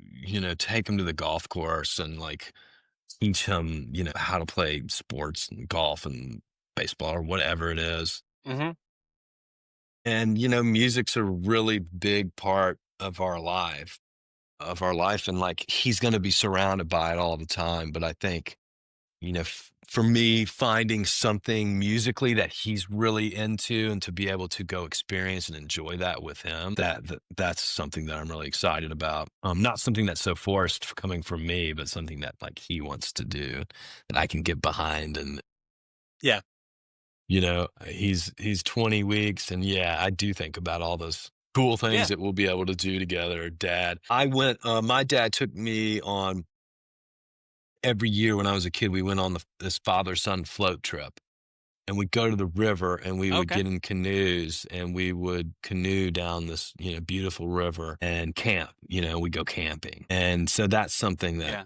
Speaker 4: take him to the golf course and like teach him, how to play sports and golf and baseball or whatever it is.
Speaker 3: Mm-hmm.
Speaker 4: And music's a really big part of our life, and like he's going to be surrounded by it all the time. But I think for me, finding something musically that he's really into and to be able to go experience and enjoy that with him, that's something that I'm really excited about. Not something that's so forced coming from me, but something that like he wants to do that I can get behind. And
Speaker 3: Yeah.
Speaker 4: he's 20 weeks, and yeah, I do think about all those cool things
Speaker 3: Yeah.
Speaker 4: that we'll be able to do together. My dad took me on every year when I was a kid. We went on this father-son float trip. and we'd go to the river and we would
Speaker 3: Okay.
Speaker 4: get in canoes and we would canoe down this, beautiful river and camp, we go camping. And so that's something that
Speaker 3: Yeah.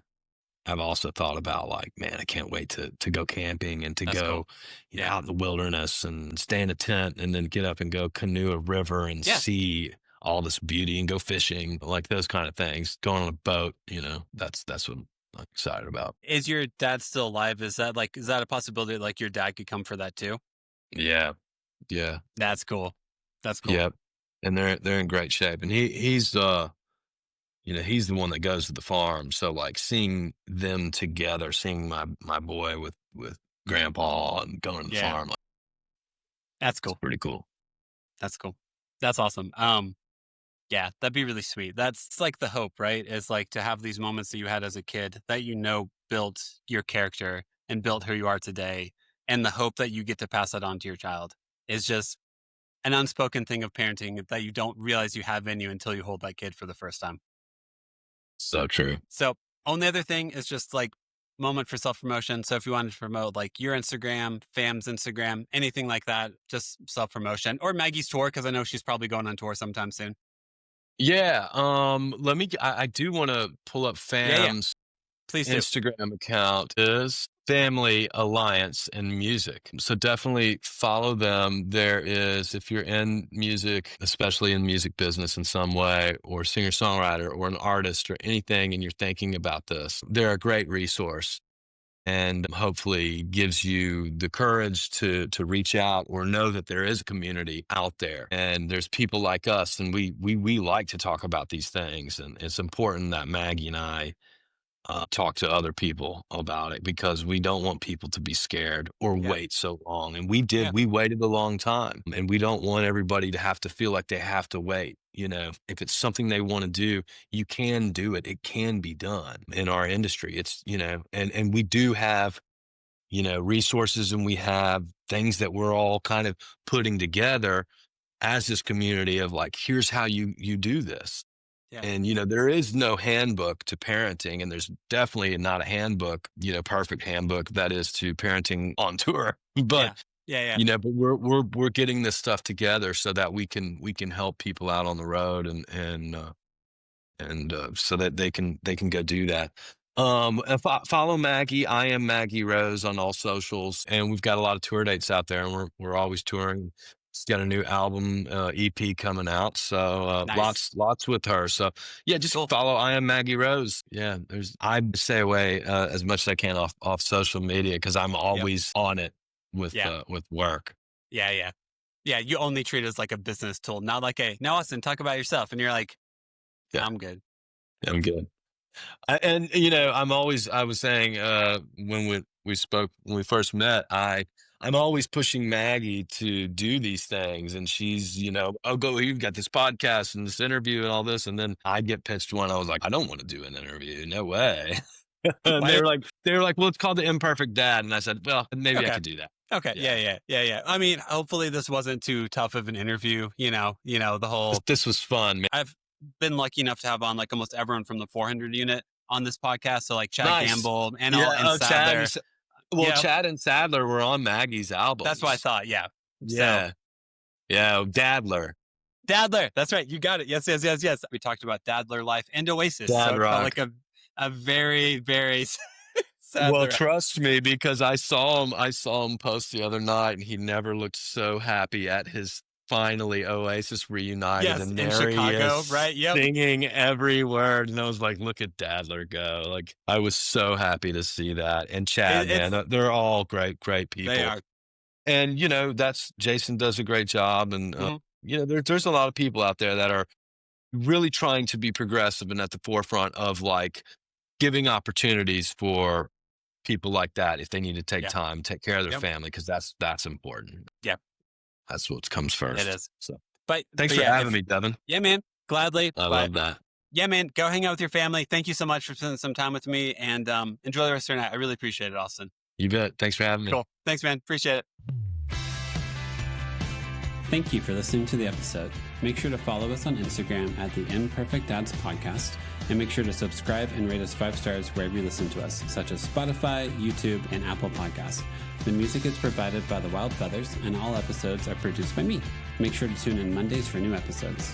Speaker 4: I've also thought about, like, man, I can't wait to go camping and to
Speaker 3: That's
Speaker 4: go,
Speaker 3: cool. Yeah.
Speaker 4: out in the wilderness and stay in a tent and then get up and go canoe a river and
Speaker 3: Yeah.
Speaker 4: see all this beauty and go fishing, like those kind of things. Going on a boat, that's what I'm excited about.
Speaker 3: Is your dad still alive? Is that a possibility like your dad could come for that too?
Speaker 4: Yeah. Yeah.
Speaker 3: That's cool. That's cool.
Speaker 4: Yep. And they're in great shape. And he's he's the one that goes to the farm. So like seeing them together, seeing my boy with grandpa and going to the
Speaker 3: Yeah.
Speaker 4: farm, like,
Speaker 3: That's
Speaker 4: it's
Speaker 3: cool.
Speaker 4: pretty cool.
Speaker 3: That's cool. That's awesome. Yeah, that'd be really sweet. That's like the hope, right? Is like to have these moments that you had as a kid that built your character and built who you are today. And the hope that you get to pass that on to your child is just an unspoken thing of parenting that you don't realize you have in you until you hold that kid for the first time.
Speaker 4: So true.
Speaker 3: So, only other thing is just like moment for self promotion. So, if you wanted to promote like your Instagram, fam's Instagram, anything like that, just self promotion or Maggie's tour, because I know she's probably going on tour sometime soon.
Speaker 4: Yeah. I do want to pull up
Speaker 3: Yeah.
Speaker 4: FAM's
Speaker 3: Please do.
Speaker 4: Instagram account is Family Alliance and Music. So definitely follow them. There is, if you're in music, especially in music business in some way, or singer-songwriter or an artist or anything, and you're thinking about this, they're a great resource and hopefully gives you the courage to reach out or know that there is a community out there and there's people like us, and we like to talk about these things, and it's important that Maggie and I talk to other people about it because we don't want people to be scared or
Speaker 3: Yeah.
Speaker 4: wait so long. And
Speaker 3: Yeah.
Speaker 4: we waited a long time, and we don't want everybody to have to feel like they have to wait. If it's something they want to do, you can do it. It can be done in our industry. It's, and we do have, resources, and we have things that we're all kind of putting together as this community of like, here's how you do this.
Speaker 3: Yeah.
Speaker 4: And, there is no handbook to parenting, and there's definitely not a handbook, perfect handbook that is to parenting on tour. But,
Speaker 3: Yeah.
Speaker 4: but we're getting this stuff together so that we can help people out on the road and so that they can go do that. And follow Maggie. I am Maggie Rose on all socials, and we've got a lot of tour dates out there, and we're always touring. She's got a new album, EP coming out. So
Speaker 3: Nice.
Speaker 4: lots with her. So yeah, just
Speaker 3: Cool.
Speaker 4: follow I am Maggie Rose. Yeah, I stay away as much as I can off social media because I'm always on it with work.
Speaker 3: Yeah. You only treat it as like a business tool, not like now Austin, talk about yourself. And you're like,
Speaker 4: Yeah.
Speaker 3: I'm good.
Speaker 4: I'm good. And I was saying when we spoke when we first met, I'm always pushing Maggie to do these things, and she's oh, go, you've got this podcast and this interview and all this, and then I get pitched one. I was like, I don't want to do an interview, no way. And they were like, well, it's called The Imperfect Dad, and I said, well, maybe I could do that.
Speaker 3: Okay. Yeah. I mean, hopefully this wasn't too tough of an interview. The whole.
Speaker 4: This was fun, man.
Speaker 3: I've been lucky enough to have on like almost everyone from the 400 unit on this podcast. So like Chad
Speaker 4: Nice.
Speaker 3: Gamble and Sadler.
Speaker 4: Chad and Sadler were on Maggie's album.
Speaker 3: That's what I thought. Yeah.
Speaker 4: Yeah. Yeah. Dadler.
Speaker 3: That's right. You got it. Yes. We talked about Dadler life and Oasis.
Speaker 4: Dad
Speaker 3: so it
Speaker 4: rock.
Speaker 3: felt like a very, very sad.
Speaker 4: Well, trust me, because I saw him post the other night, and he never looked so happy at his finally Oasis reunited.
Speaker 3: Yes,
Speaker 4: and
Speaker 3: in
Speaker 4: there
Speaker 3: Chicago,
Speaker 4: he is,
Speaker 3: right? Yep.
Speaker 4: singing every word. And I was like, look at Dadler go. Like, I was so happy to see that. And Chad, man, they're all great people.
Speaker 3: They are.
Speaker 4: And, Jason does a great job. And, there's a lot of people out there that are really trying to be progressive and at the forefront of like giving opportunities for people like that if they need to take time, take care of their family, because that's important.
Speaker 3: Yeah.
Speaker 4: That's what comes first.
Speaker 3: It is.
Speaker 4: So
Speaker 3: But
Speaker 4: thanks for having me, Devin.
Speaker 3: Yeah, man. Gladly.
Speaker 4: I love that.
Speaker 3: Yeah, man. Go hang out with your family. Thank you so much for spending some time with me, and enjoy the rest of your night. I really appreciate it, Austin.
Speaker 4: You bet. Thanks for having me.
Speaker 3: Cool. Thanks, man. Appreciate it.
Speaker 1: Thank you for listening to the episode. Make sure to follow us on Instagram at the Imperfect Dads Podcast, and make sure to subscribe and rate us 5 stars wherever you listen to us, such as Spotify, YouTube, and Apple Podcasts. The music is provided by The Wild Feathers, and all episodes are produced by me. Make sure to tune in Mondays for new episodes.